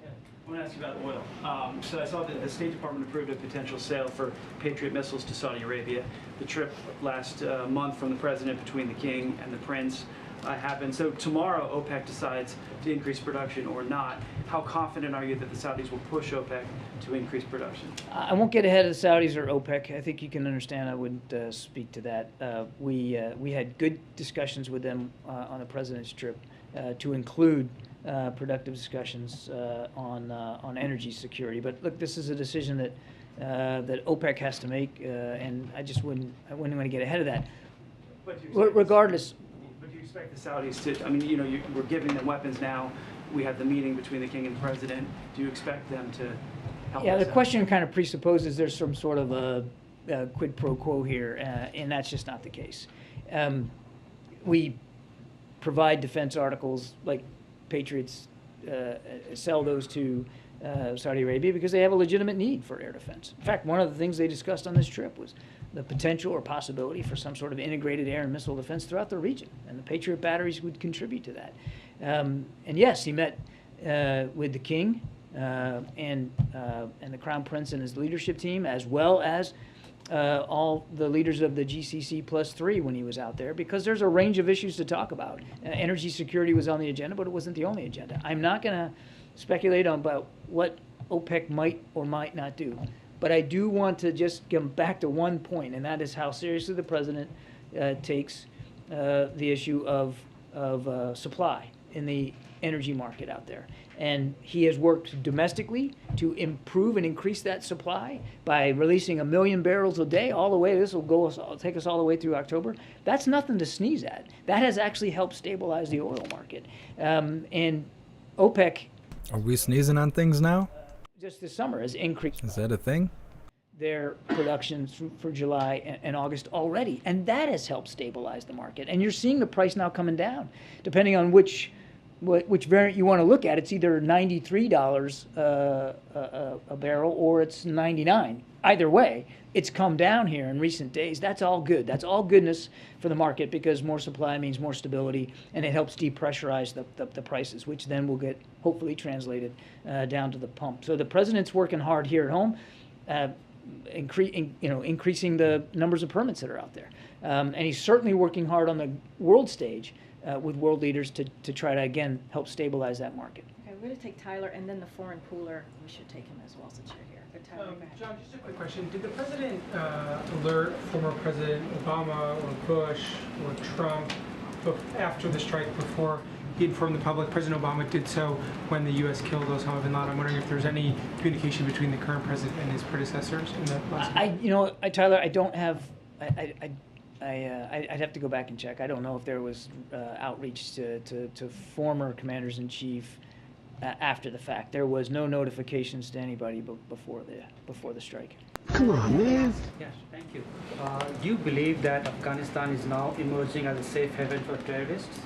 I want to ask you about oil. So I saw that the State Department approved a potential sale for Patriot missiles to Saudi Arabia. The trip last month from the president between the king and the prince happened. So tomorrow OPEC decides to increase production or not. How confident are you that the Saudis will push OPEC to increase production? I won't get ahead of the Saudis or OPEC. I think you can understand I wouldn't speak to that. We had good discussions with them on the president's trip to include productive discussions on energy security. But look, this is a decision that OPEC has to make, and I wouldn't want to get ahead of that. Regardless. But do you expect the Saudis to? I mean, we're giving them weapons now. We have the meeting between the king and the president. Do you expect them to help? Yeah, us the out? question kind of presupposes there's some sort of a quid pro quo here, and that's just not the case. We provide defense articles like Patriots, sell those to Saudi Arabia because they have a legitimate need for air defense. In fact, one of the things they discussed on this trip was the potential or possibility for some sort of integrated air and missile defense throughout the region, and the Patriot batteries would contribute to that. And yes, he met with the king and the Crown Prince and his leadership team, as well as all the leaders of the GCC +3 when he was out there, because there's a range of issues to talk about. Energy security was on the agenda, but it wasn't the only agenda. I'm not going to speculate on about what OPEC might or might not do, but I do want to just get back to one point, and that is how seriously the president takes the issue of supply in the energy market out there. And he has worked domestically to improve and increase that supply by releasing 1 million barrels a day all the way. This will take us all the way through October. That's nothing to sneeze at. That has actually helped stabilize the oil market. And OPEC... Are we sneezing on things now? Just this summer has increased... Is that a thing? ...their production for July and August already. And that has helped stabilize the market. And you're seeing the price now coming down, depending on which variant you want to look at. It's either $93 a barrel or it's $99. either way, it's come down here in recent days. That's all good. That's all goodness for the market because more supply means more stability, and it helps depressurize the prices, which then will get hopefully translated down to the pump. So the president's working hard here at home, increasing the numbers of permits that are out there. And he's certainly working hard on the world stage with world leaders to try to, again, help stabilize that market. Okay, we're going to take Tyler, and then the foreign pooler. We should take him as well since you're here. But Tyler, go ahead. John, just a quick question. Did the president alert former President Obama or Bush or Trump after the strike before he informed the public? President Obama did so when the U.S. killed Osama bin Laden. I'm wondering if there's any communication between the current president and his predecessors in the last. Tyler, I don't have. I'd have to go back and check. I don't know if there was outreach to former commanders in chief after the fact. There was no notifications to anybody before the strike. Come on, man. Yes, thank you. Do you believe that Afghanistan is now emerging as a safe haven for terrorists?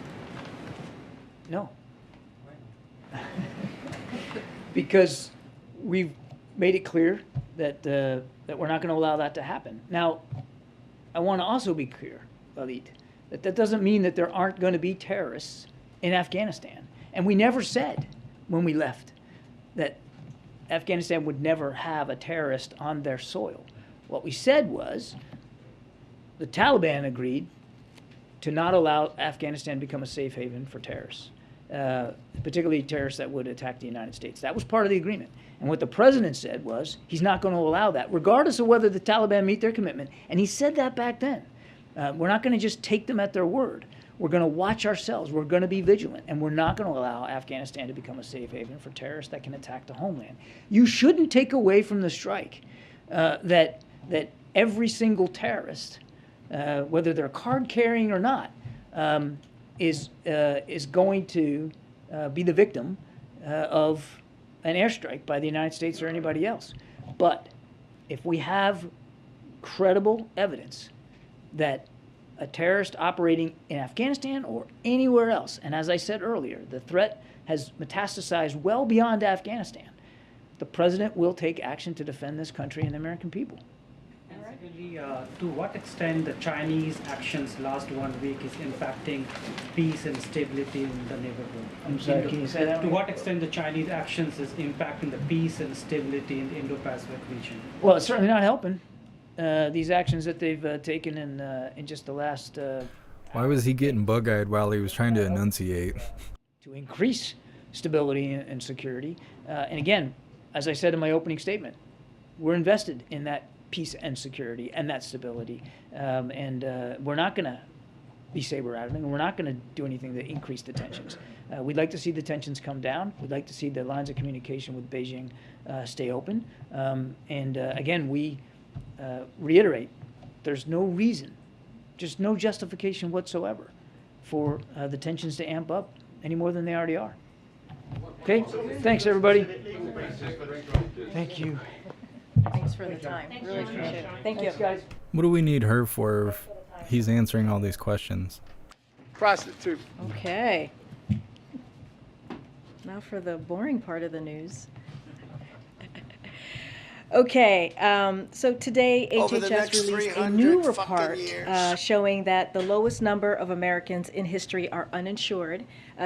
No. Because we've made it clear that we're not going to allow that to happen. Now, I want to also be clear, Khalid, that doesn't mean that there aren't going to be terrorists in Afghanistan. And we never said when we left that Afghanistan would never have a terrorist on their soil. What we said was the Taliban agreed to not allow Afghanistan to become a safe haven for terrorists, particularly terrorists that would attack the United States. That was part of the agreement. And what the president said was he's not going to allow that, regardless of whether the Taliban meet their commitment. And he said that back then. We're not going to just take them at their word. We're going to watch ourselves. We're going to be vigilant. And we're not going to allow Afghanistan to become a safe haven for terrorists that can attack the homeland. You shouldn't take away from the strike that every single terrorist, whether they're card carrying or not, is going to be the victim of an airstrike by the United States or anybody else. But if we have credible evidence that a terrorist operating in Afghanistan or anywhere else, and as I said earlier, the threat has metastasized well beyond Afghanistan, the president will take action to defend this country and the American people. Secondly, to what extent the Chinese actions last 1 week is impacting peace and stability in the neighborhood? I'm sorry, can you say that? To what extent the Chinese actions is impacting the peace and stability in the Indo-Pacific region? Well, it's certainly not helping. These actions that they've taken in just the last... Why was he getting bug-eyed while he was trying to enunciate? To increase stability and security. And again, as I said in my opening statement, we're invested in that peace and security and that stability. And we're not going to be saber-rattling, and we're not going to do anything to increase the tensions. We'd like to see the tensions come down. We'd like to see the lines of communication with Beijing stay open. Again, we reiterate, there's no reason, just no justification whatsoever for the tensions to amp up any more than they already are. Okay? Thanks, everybody. Thank you. Thanks for the time. Really appreciate it. Thank you. Thanks, guys. What do we need her for if he's answering all these questions? Prostitute. Okay. Now for the boring part of the news. Okay, so today HHS released a new report showing that the lowest number of Americans in history are uninsured.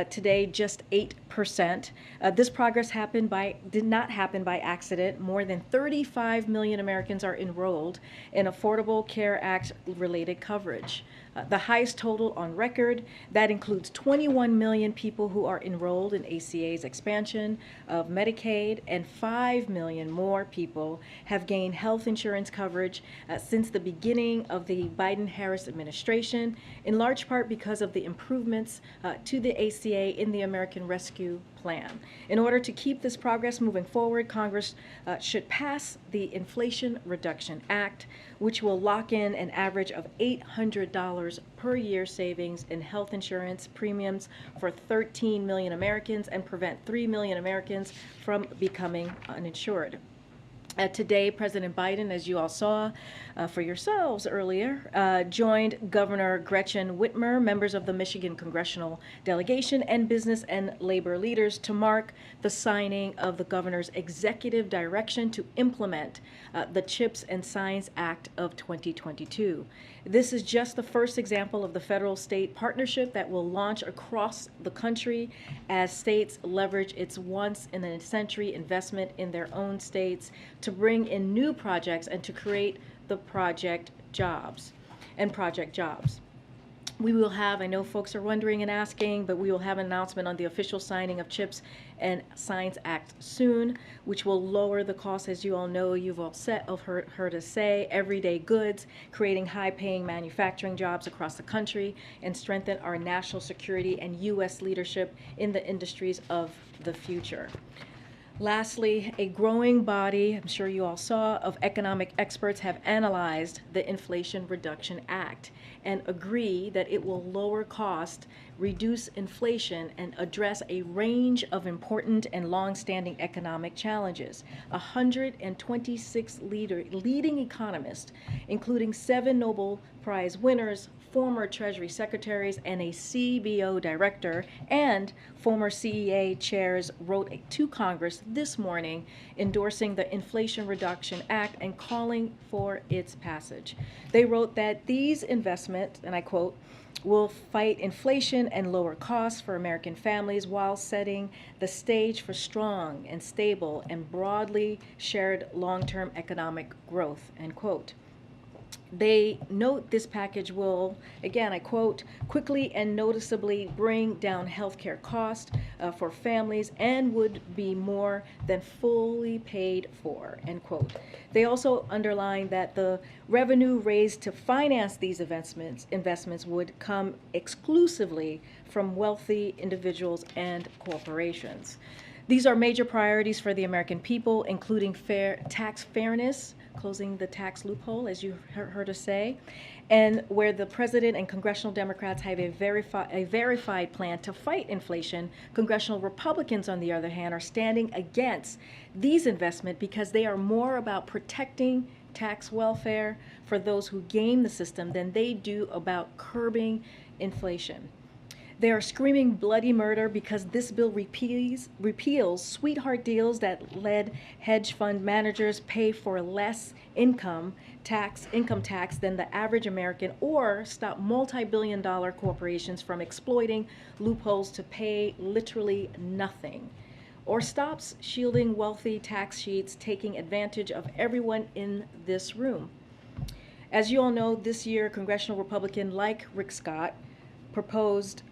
Today, just 8%. This progress did not happen by accident. More than 35 million Americans are enrolled in Affordable Care Act-related coverage. The highest total on record. That includes 21 million people who are enrolled in ACA's expansion of Medicaid, and 5 million more people have gained health insurance coverage since the beginning of the Biden-Harris administration, in large part because of the improvements to the ACA in the American Rescue Plan. In order to keep this progress moving forward, Congress should pass the Inflation Reduction Act, which will lock in an average of $800 per year savings in health insurance premiums for 13 million Americans and prevent 3 million Americans from becoming uninsured. Today, President Biden, as you all saw for yourselves earlier, joined Governor Gretchen Whitmer, members of the Michigan congressional delegation, and business and labor leaders to mark the signing of the governor's executive direction to implement the CHIPS and Science Act of 2022. This is just the first example of the federal-state partnership that will launch across the country as states leverage its once-in-a-century investment in their own states to bring in new projects and to create the project jobs. We will have, I know folks are wondering and asking, but we will have an announcement on the official signing of CHIPS and Science Act soon, which will lower the cost, as you all know, you've all heard us say, everyday goods, creating high-paying manufacturing jobs across the country, and strengthen our national security and U.S. leadership in the industries of the future. Lastly, a growing body, I'm sure you all saw, of economic experts have analyzed the Inflation Reduction Act and agree that it will lower cost, reduce inflation, and address a range of important and long-standing economic challenges. 126 leading economists, including 7 Nobel Prize winners, former Treasury secretaries, and a CBO director, and former CEA chairs wrote to Congress this morning endorsing the Inflation Reduction Act and calling for its passage. They wrote that these investments, and I quote, will fight inflation and lower costs for American families while setting the stage for strong and stable and broadly shared long-term economic growth, end quote. They note this package will, again, I quote, quickly and noticeably bring down healthcare costs for families and would be more than fully paid for, end quote. They also underline that the revenue raised to finance these investments would come exclusively from wealthy individuals and corporations. These are major priorities for the American people, including tax fairness, closing the tax loophole, as you heard us say, and where the president and congressional Democrats have a verified plan to fight inflation, congressional Republicans, on the other hand, are standing against these investments because they are more about protecting tax welfare for those who game the system than they do about curbing inflation. They are screaming bloody murder because this bill repeals sweetheart deals that let hedge fund managers pay for less income tax than the average American, or stop multi-billion-dollar corporations from exploiting loopholes to pay literally nothing, or stops shielding wealthy tax cheats taking advantage of everyone in this room. As you all know, this year, congressional Republican like Rick Scott proposing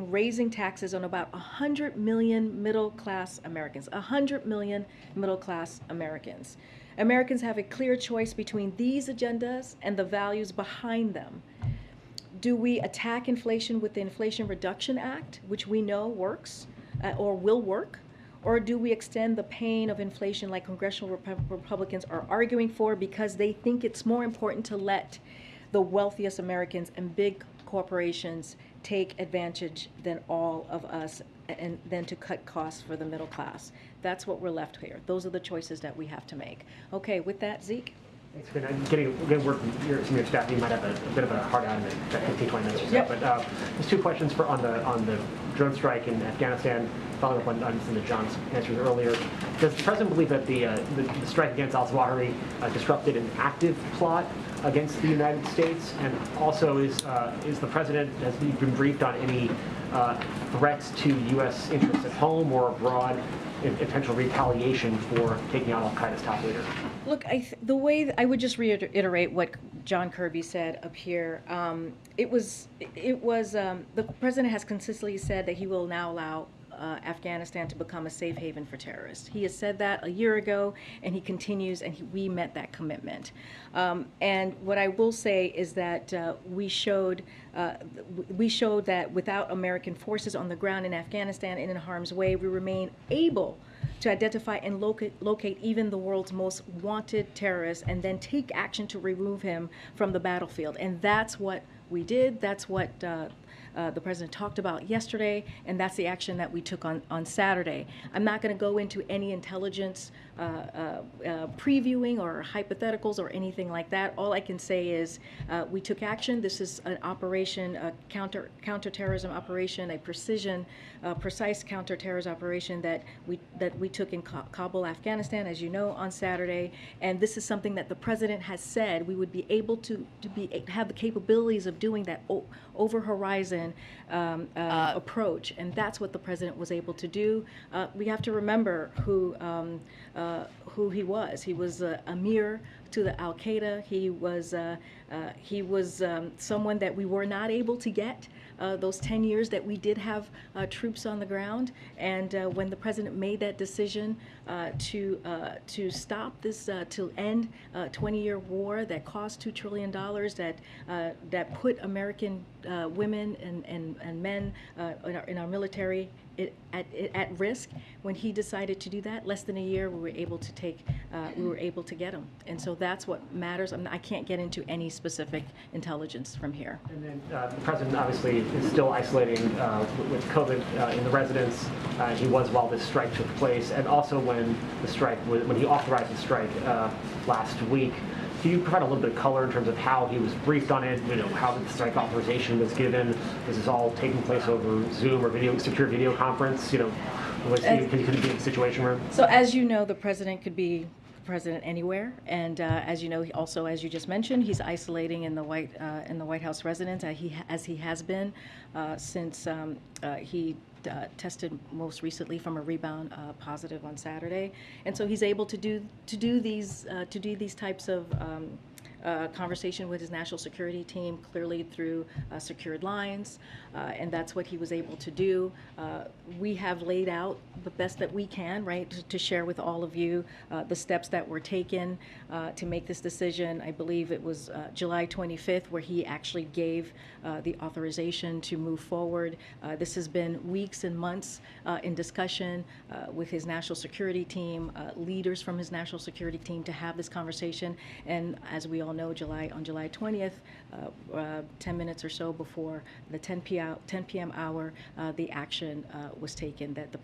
raising taxes on about 100 million middle-class Americans. 100 million middle-class Americans. Americans have a clear choice between these agendas and the values behind them. Do we attack inflation with the Inflation Reduction Act, which we know works or will work? Or do we extend the pain of inflation like congressional Republicans are arguing for because they think it's more important to let the wealthiest Americans and big corporations take advantage than all of us, and then to cut costs for the middle class? That's what we're left here. Those are the choices that we have to make. Okay, with that, Zeke? Thanks, Karine. I'm getting work from some of your staff. You might have a bit of a hard out in that 15, 20 minutes or so. Yep. But there's 2 questions on the drone strike in Afghanistan, following up on some of John's answers earlier. Does the president believe that the strike against al-Zawahiri disrupted an active plot against the United States? And also, is the president, has he been briefed on any threats to U.S. interests at home or abroad in potential retaliation for taking out al-Qaeda's top leader? Look, the way I would just reiterate what John Kirby said up here. The president has consistently said that he will now allow Afghanistan to become a safe haven for terrorists. He has said that a year ago, and he continues, and we met that commitment. And what I will say is that we showed that without American forces on the ground in Afghanistan and in harm's way, we remain able to identify and locate even the world's most wanted terrorist and then take action to remove him from the battlefield. And that's what we did. That's what the president talked about yesterday, and that's the action that we took on Saturday. I'm not going to go into any intelligence previewing or hypotheticals or anything like that. All I can say is we took action. This is an operation, a counterterrorism operation, a precise counterterrorism operation that we took in Kabul, Afghanistan, as you know, on Saturday. And this is something that the president has said we would be able to have the capabilities of doing that over horizon approach, and that's what the president was able to do. We have to remember who he was. He was a emir to the Al Qaeda. He was someone that we were not able to get those 10 years that we did have troops on the ground. And when the president made that decision to stop this, to end a 20-year war that cost $2 trillion, that put American women and men in our military at risk, when he decided to do that, less than a year, we were able to get him. And so that's what matters. I can't get into any specific intelligence from here. And then the president obviously is still isolating with COVID in the residence. He was while this strike took place, and also when he authorized the strike last week. Can you provide a little bit of color in terms of how he was briefed on it? How the strike authorization was given? Was this all taking place over Zoom or secure video conference? Could he be in a situation where? So as you know, the president could be president anywhere, and as you know, he also, as you just mentioned, he's isolating in the White House residence, as he has been since he tested most recently from a rebound positive on Saturday, and so he's able to do these types of conversation with his national security team, clearly through secured lines, and that's what he was able to do. We have laid out the best that we can, right, to share with all of you the steps that were taken to make this decision. I believe it was July 25th where he actually gave the authorization to move forward. This has been weeks and months in discussion with his national security team, leaders from his national security team, to have this conversation. And as we all know, on July 20th, 10 minutes or so before the 10 p.m. hour, the action was taken that the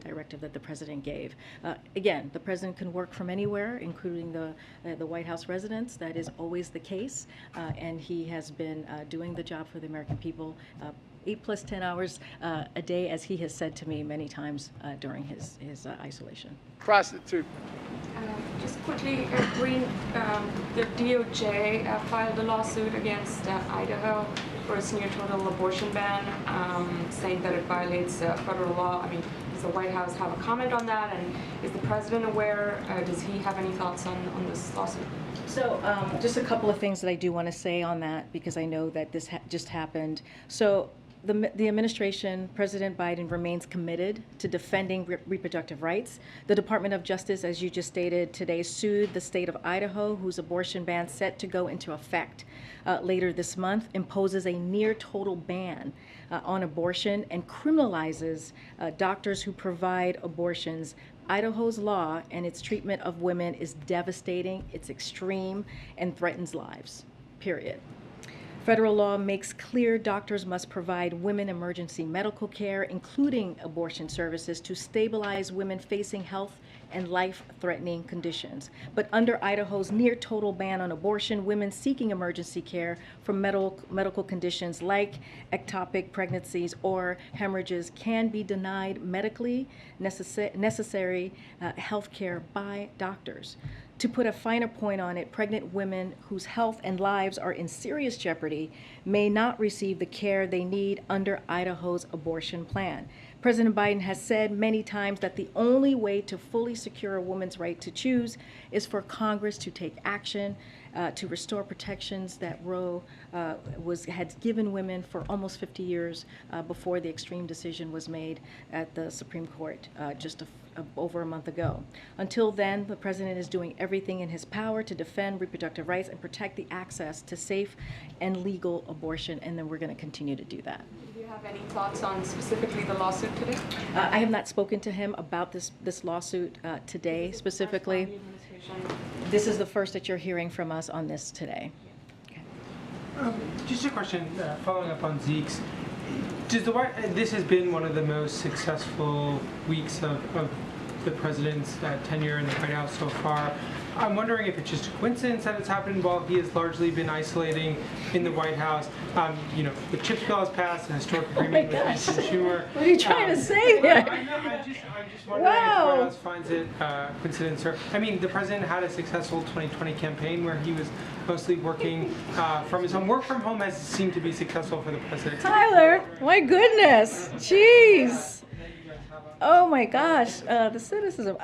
directive that the president gave. Again, the president can work from anywhere, including the White House residence. That is always the case, and he has been doing the job for the American people 8 + 10 hours a day, as he has said to me many times during his isolation. Prostitute. Just quickly, Karine, the DOJ filed a lawsuit against Idaho for its near total abortion ban, saying that it violates federal law. I mean, does the White House have a comment on that? And is the president aware? Does he have any thoughts on this lawsuit? So just a couple of things that I do want to say on that, because I know that this just happened. So the administration, President Biden, remains committed to defending reproductive rights. The Department of Justice, as you just stated today, sued the state of Idaho, whose abortion ban, set to go into effect later this month, imposes a near total ban on abortion and criminalizes doctors who provide abortions. Idaho's law and its treatment of women is devastating, it's extreme, and threatens lives, period. Federal law makes clear doctors must provide women emergency medical care, including abortion services, to stabilize women facing health and life-threatening conditions. But under Idaho's near total ban on abortion, women seeking emergency care for medical conditions like ectopic pregnancies or hemorrhages can be denied medically necessary health care by doctors. To put a finer point on it, pregnant women whose health and lives are in serious jeopardy may not receive the care they need under Idaho's abortion plan. President Biden has said many times that the only way to fully secure a woman's right to choose is for Congress to take action to restore protections that Roe had given women for almost 50 years before the extreme decision was made at the Supreme Court just over a month ago. Until then, the president is doing everything in his power to defend reproductive rights and protect the access to safe and legal abortion, and then we're going to continue to do that. Do you have any thoughts on specifically the lawsuit today? I have not spoken to him about this lawsuit today specifically. This is the first that you're hearing from us on this today. Okay. Just a question, following up on Zeke's. This has been one of the most successful weeks of the president's tenure in the White House so far. I'm wondering if it's just a coincidence that it's happened while he has largely been isolating in the White House. The CHIPS bill has passed, an historic agreement with Mr. Schumer. What are you trying to say there? I'm just wondering if the White House finds it coincidence. The president had a successful 2020 campaign where he was mostly working from his home. Work from home has seemed to be successful for the president. Tyler, my goodness, jeez. Oh my gosh, the cynicism.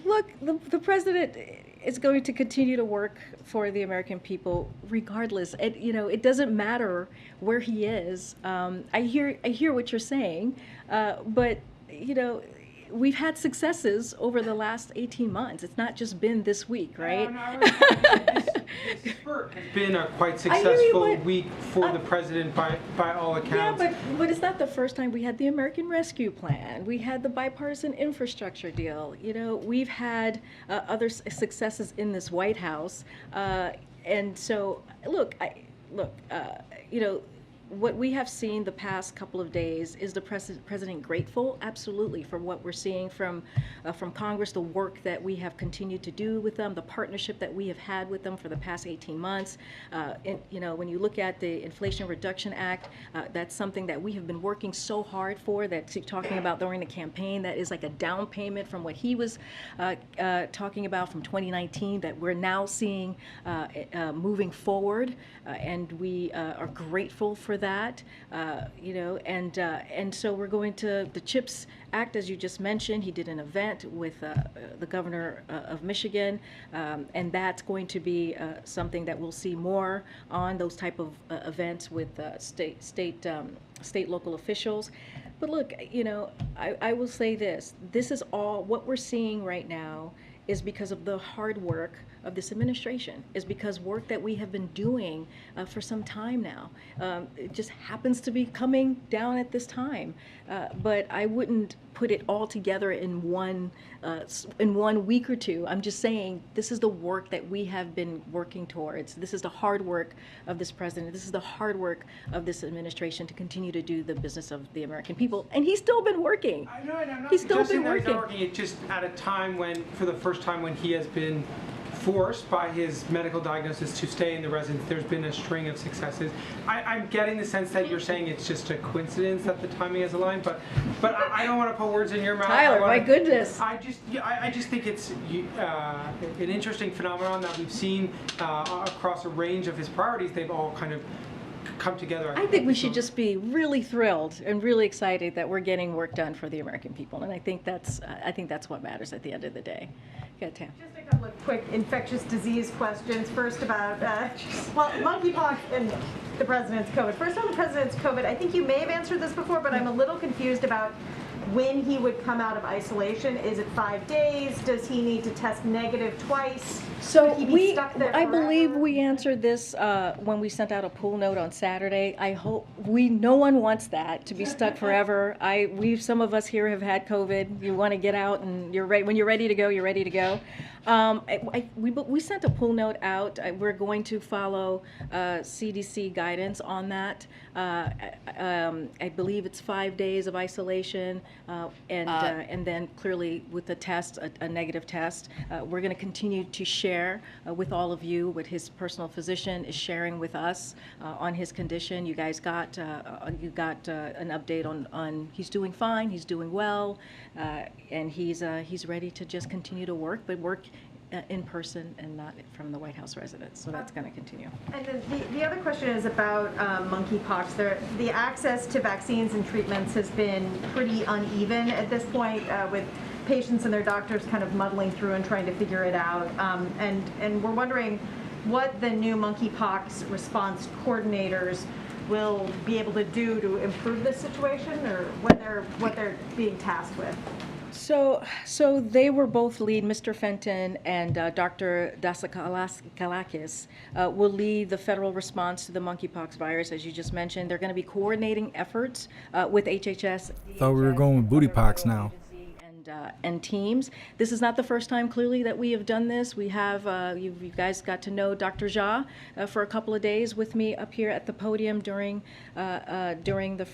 Look, the president is going to continue to work for the American people regardless. It doesn't matter where he is. I hear what you're saying, but we've had successes over the last 18 months. It's not just been this week, right? This spurt has been a quite successful week for the president by all accounts. Yeah, but it's not the first time. We had the American Rescue Plan. We had the bipartisan infrastructure deal. We've had other successes in this White House. And so, what we have seen the past couple of days is the president grateful, absolutely, for what we're seeing from Congress, the work that we have continued to do with them, the partnership that we have had with them for the past 18 months. When you look at the Inflation Reduction Act, that's something that we have been working so hard for, that talking about during the campaign, that is like a down payment from what he was talking about from 2019 that we're now seeing moving forward, and we are grateful for that, and so we're going to the CHIPS Act, as you just mentioned. He did an event with the governor of Michigan, and that's going to be something that we'll see more on, those type of events with state local officials. But look, I will say this is all what we're seeing right now is because of the hard work of this administration, is because work that we have been doing for some time now. It just happens to be coming down at this time. But I wouldn't put it all together in one week or two. I'm just saying this is the work that we have been working towards. This is the hard work of this president. This is the hard work of this administration to continue to do the business of the American people. And he's still been working. I know, and I'm not He's still suggesting been that he's not working. It's just at a time when, for the first time, when he has been forced by his medical diagnosis to stay in the residence. There's been a string of successes. I'm getting the sense that you're saying it's just a coincidence that the timing is aligned, but I don't want to put words in your mouth. Tyler, my goodness. I just think it's an interesting phenomenon that we've seen across a range of his priorities. They've all kind of come together. I think we should just be really thrilled and really excited that we're getting work done for the American people, and I think that's what matters at the end of the day. Go ahead, Tam. Just a couple of quick infectious disease questions. First about monkeypox and the president's COVID. First on the president's COVID, I think you may have answered this before, but I'm a little confused about when he would come out of isolation. Is it 5 days? Does he need to test negative twice? So Could he be stuck there I forever? believe we answered this when we sent out a pool note on Saturday. I hope no one wants that to be stuck forever. Some of us here have had COVID. You want to get out and you're ready. When you're ready to go, you're ready to go. We sent a pool note out. We're going to follow CDC guidance on that. I believe it's 5 days of isolation, and then clearly with the test, a negative test. We're going to continue to share with all of you what his personal physician is sharing with us on his condition. You guys got an update on he's doing fine, he's doing well, and he's ready to just continue to work, but work in person and not from the White House residence. So that's going to continue. And then the other question is about monkeypox. The access to vaccines and treatments has been pretty uneven at this point, with patients and their doctors kind of muddling through and trying to figure it out. And we're wondering what the new monkeypox response coordinators will be able to do to improve this situation, or what they're being tasked with. So they were both lead, Mr. Fenton and Dr. Dasakalakis will lead the federal response to the monkeypox virus, as you just mentioned. They're going to be coordinating efforts with HHS. Thought we were going with booty pox now. and teams. This is not the first time, clearly, that we have done this. We have, you guys got to know Dr. Jha for a couple of days with me up here at the podium during the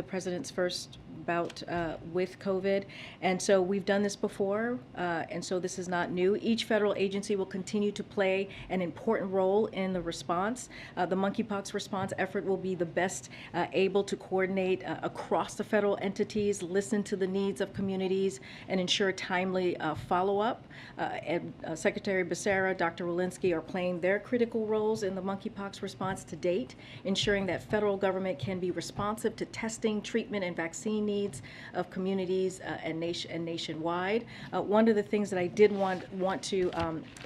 president's first bout with COVID. And so we've done this before, and so this is not new. Each federal agency will continue to play an important role in the response. The monkeypox response effort will be the best able to coordinate across the federal entities, listen to the needs of communities, and ensure timely follow-up. Secretary Becerra, Dr. Walensky are playing their critical roles in the monkeypox response to date, ensuring that federal government can be responsive to testing, treatment, and vaccine needs of communities and nationwide. One of the things that I did want to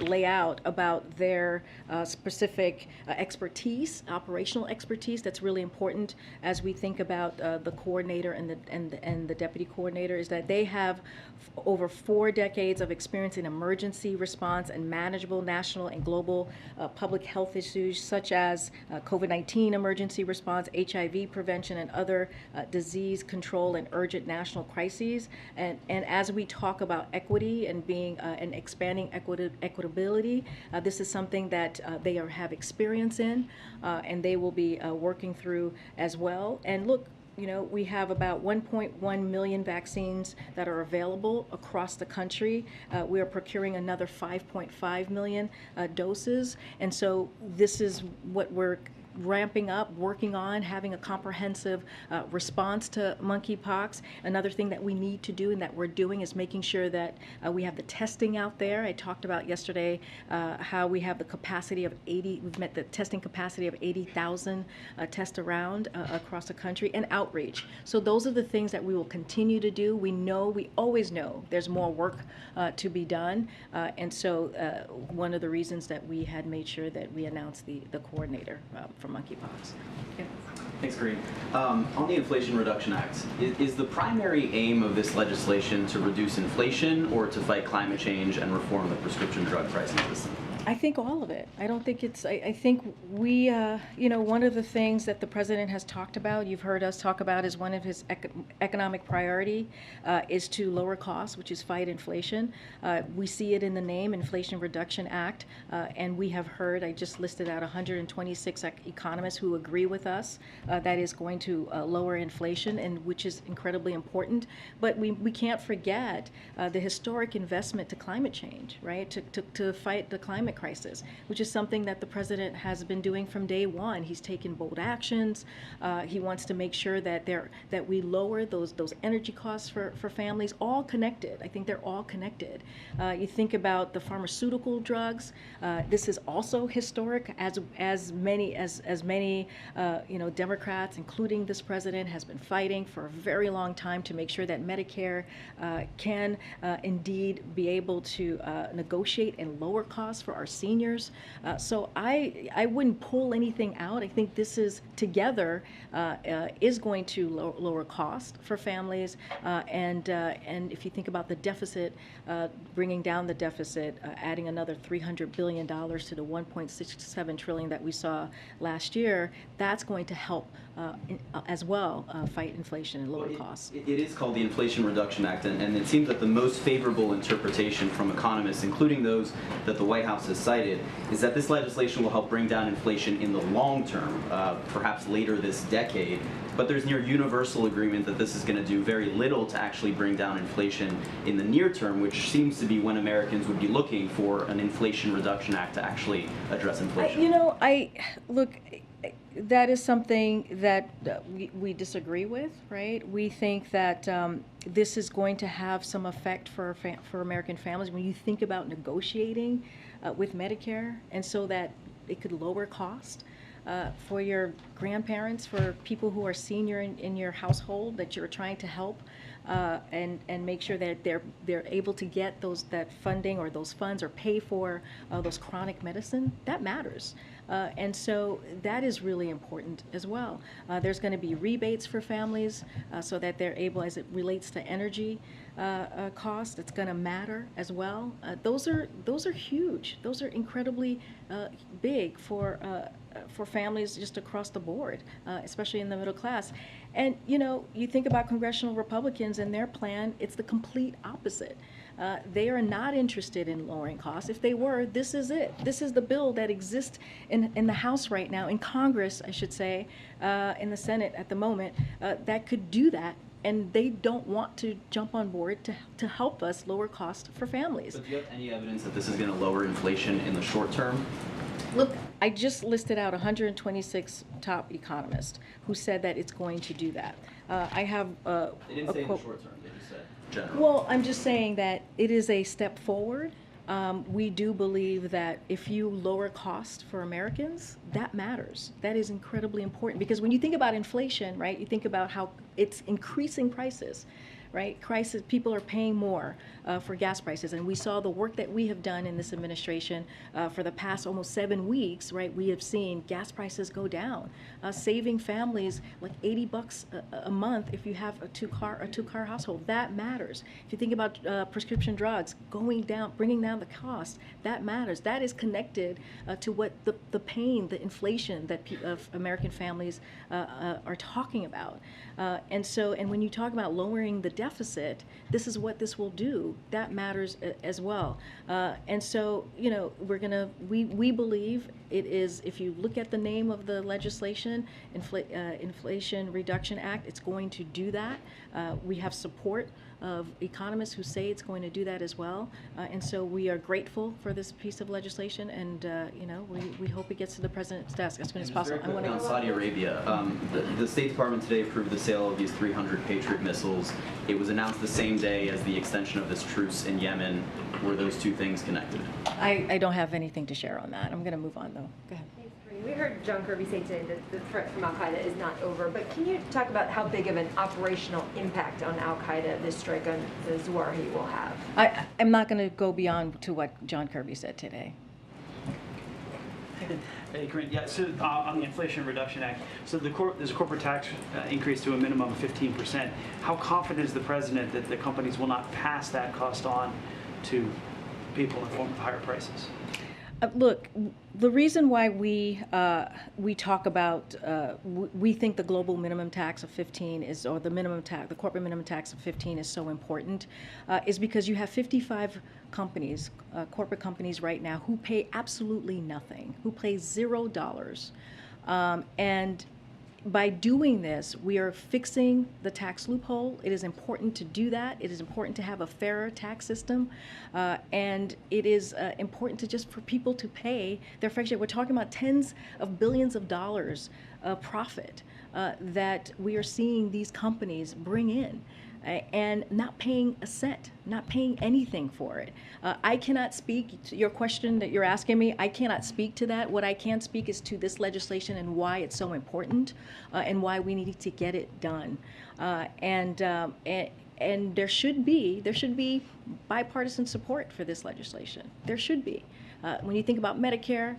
lay out about their specific expertise, operational expertise, that's really important as we think about the coordinator and the deputy coordinator, is that they have over 4 decades of experience in emergency response and manageable national and global public health issues such as COVID-19 emergency response, HIV prevention, and other disease control and urgent national crises. And as we talk about equity and being and expanding equitability, this is something that they have experience in, and they will be working through as well. And look, you know, we have about 1.1 million vaccines that are available across the country. We are procuring another 5.5 million doses. And so this is what we're ramping up, working on, having a comprehensive response to monkeypox. Another thing that we need to do and that we're doing is making sure that we have the testing out there. I talked about yesterday how we have the capacity of we've met the testing capacity of 80,000 tests around across the country, and outreach. So those are the things that we will continue to do. We always know there's more work to be done. And so one of the reasons that we had made sure that we announced the coordinator for monkeypox. Yeah. Thanks, Karine. On the Inflation Reduction Act, is the primary aim of this legislation to reduce inflation or to fight climate change and reform the prescription drug pricing system? I think all of it. I don't think it's, I think we, you know, one of the things that the president has talked about, you've heard us talk about, is one of his economic priority is to lower costs, which is fight inflation. We see it in the name, Inflation Reduction Act, and we have heard, I just listed out 126 economists who agree with us that is going to lower inflation, and which is incredibly important. But we can't forget the historic investment to climate change, right? To fight the climate crisis, which is something that the president has been doing from day one. He's taken bold actions. He wants to make sure that we lower those energy costs for families, all connected. I think they're all connected. You think about the pharmaceutical drugs. This is also historic, as many you know, Democrats, including this president, has been fighting for a very long time to make sure that Medicare can indeed be able to negotiate and lower costs for our seniors. So I wouldn't pull anything out. I think this is together is going to lower cost for families. And if you think about the deficit, bringing down the deficit, adding another $300 billion to the $1.67 trillion that we saw last year, that's going to help as well fight inflation and lower costs. It is called the Inflation Reduction Act, and it seems that the most favorable interpretation from economists, including those that the White House has cited, is that this legislation will help bring down inflation in the long term, perhaps later this decade. But there's near universal agreement that this is going to do very little to actually bring down inflation in the near term, which seems to be when Americans would be looking for an Inflation Reduction Act to actually address inflation. You know, look, that is something that we disagree with, right? We think that this is going to have some effect for American families when you think about negotiating with Medicare, and so that it could lower cost for your grandparents, for people who are senior in your household that you're trying to help, and make sure that they're able to get that funding or those funds or pay for those chronic medicine. That matters. And so that is really important as well. There's going to be rebates for families so that they're able, as it relates to energy cost, it's going to matter as well. Those are huge. Those are incredibly big for families just across the board, especially in the middle class. And you think about congressional Republicans and their plan, it's the complete opposite. They are not interested in lowering costs. If they were, this is it. This is the bill that exists in the House right now, in Congress, I should say, in the Senate at the moment, that could do that. And they don't want to jump on board to help us lower costs for families. But do you have any evidence that this is going to lower inflation in the short term? Look, I just listed out 126 top economists who said that it's going to do that. I have They didn't say in the short term, they just said general. Well, I'm just saying that it is a step forward. We do believe that if you lower cost for Americans, that matters. That is incredibly important because when you think about inflation, right, you think about how it's increasing prices. Right? People are paying more for gas prices, and we saw the work that we have done in this administration for the past almost 7 weeks. Right? We have seen gas prices go down, saving families like $80 a month if you have a two-car household. That matters. If you think about prescription drugs going down, bringing down the cost, that matters. That is connected to what the pain, the inflation that of American families are talking about. And when you talk about lowering the deficit, this is what this will do. That matters as well. And so, we believe it is, if you look at the name of the legislation, Inflation Reduction Act, it's going to do that. We have support of economists who say it's going to do that as well. And so we are grateful for this piece of legislation, and we hope it gets to the president's desk as soon as possible. Very quickly on Saudi Arabia, the State Department today approved the sale of these 300 Patriot missiles. It was announced the same day as the extension of this truce in Yemen. Were those two things connected? I don't have anything to share on that. I'm going to move on, though. Go ahead. We heard John Kirby say today that the threat from al-Qaeda is not over, but can you talk about how big of an operational impact on al-Qaeda this strike on the Zawahiri will have? I'm not going to go beyond to what John Kirby said today. Hey, Karine. Yeah, so on the Inflation Reduction Act, so there's a corporate tax increase to a minimum of 15%. How confident is the president that the companies will not pass that cost on to people in the form of higher prices? Look, the reason why we talk about we think the global minimum tax of 15 is, or the minimum tax, the corporate minimum tax of 15 is so important, is because you have 55 companies, corporate companies right now who pay absolutely nothing, who pay $0, and by doing this, we are fixing the tax loophole. It is important to do that. It is important to have a fairer tax system. And it is important to just for people to pay their fair share. We're talking about tens of billions of dollars of profit that we are seeing these companies bring in. And not paying a cent, not paying anything for it. I cannot speak to your question that you're asking me. I cannot speak to that. What I can speak is to this legislation and why it's so important and why we need to get it done. And there should be bipartisan support for this legislation. There should be. When you think about Medicare,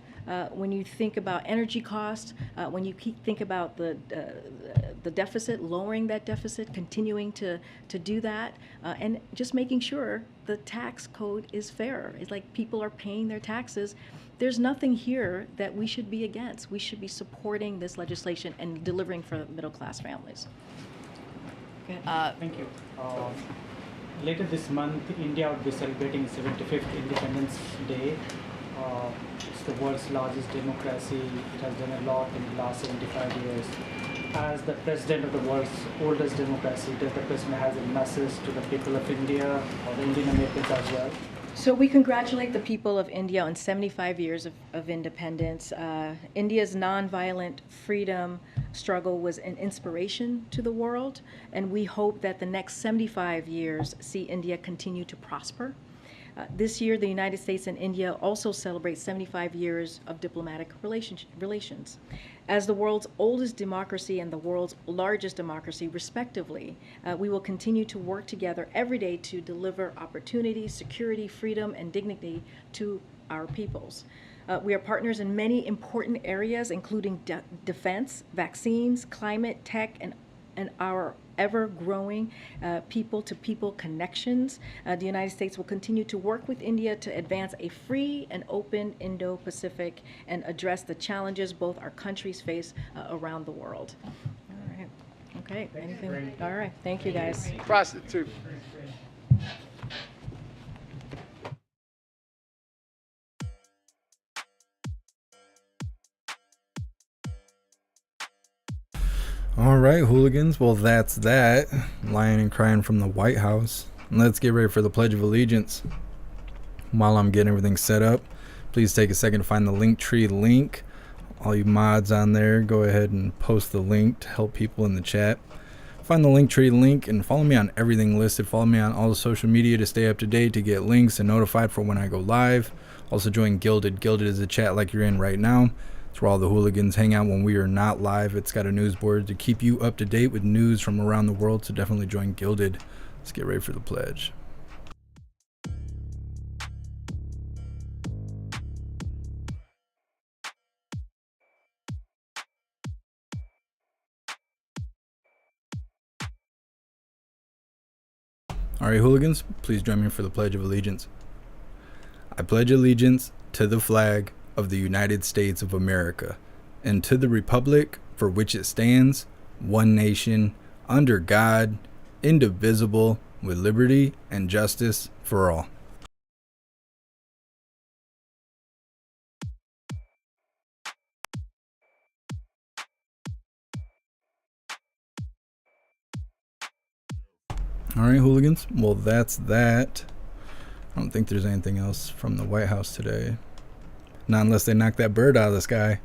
when you think about energy costs, when you think about the deficit, lowering that deficit, continuing to do that, and just making sure the tax code is fair. It's like people are paying their taxes. There's nothing here that we should be against. We should be supporting this legislation and delivering for middle-class families. Go ahead. Thank you. Later this month, India will be celebrating 75th Independence Day. It's the world's largest democracy. It has done a lot in the last 75 years. As the president of the world's oldest democracy, does the president have a message to the people of India or the Indian Americans as well? So we congratulate the people of India on 75 years of independence. India's nonviolent freedom struggle was an inspiration to the world, and we hope that the next 75 years see India continue to prosper. This year, the United States and India also celebrate 75 years of diplomatic relations. As the world's oldest democracy and the world's largest democracy, respectively, we will continue to work together every day to deliver opportunity, security, freedom, and dignity to our peoples. We are partners in many important areas, including defense, vaccines, climate, tech, and our ever-growing people-to-people connections. The United States will continue to work with India to advance a free and open Indo-Pacific and address the challenges both our countries face around the world. All right. Okay. Anything? All right. Thank you, guys. Prostitute. All right, hooligans. Well, that's that. Lying and crying from the White House. Let's get ready for the Pledge of Allegiance. While I'm getting everything set up, please take a second to find the Linktree link. All you mods on there, go ahead and post the link to help people in the chat. Find the Linktree link and follow me on everything listed. Follow me on all the social media to stay up to date, to get links and notified for when I go live. Also join Gilded. Gilded is a chat like you're in right now. It's where all the hooligans hang out when we are not live. It's got a news board to keep you up to date with news from around the world, so definitely join Gilded. Let's get ready for the pledge. All right, hooligans, please join me for the Pledge of Allegiance. I pledge allegiance to the flag of the United States of America and to the republic for which it stands, one nation, under God, indivisible, with liberty and justice for all. All right, hooligans. Well, that's that. I don't think there's anything else from the White House today. Not unless they knock that bird out of the sky.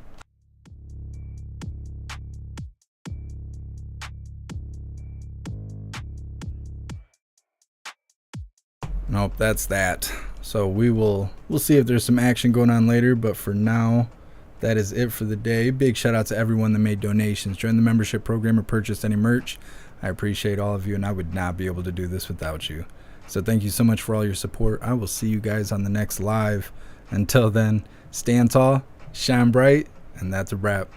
Nope, that's that. So we'll see if there's some action going on later, but for now, that is it for the day. Big shout out to everyone that made donations, joined the membership program, or purchased any merch. I appreciate all of you, and I would not be able to do this without you. So thank you so much for all your support. I will see you guys on the next live. Until then, stand tall, shine bright, and that's a wrap.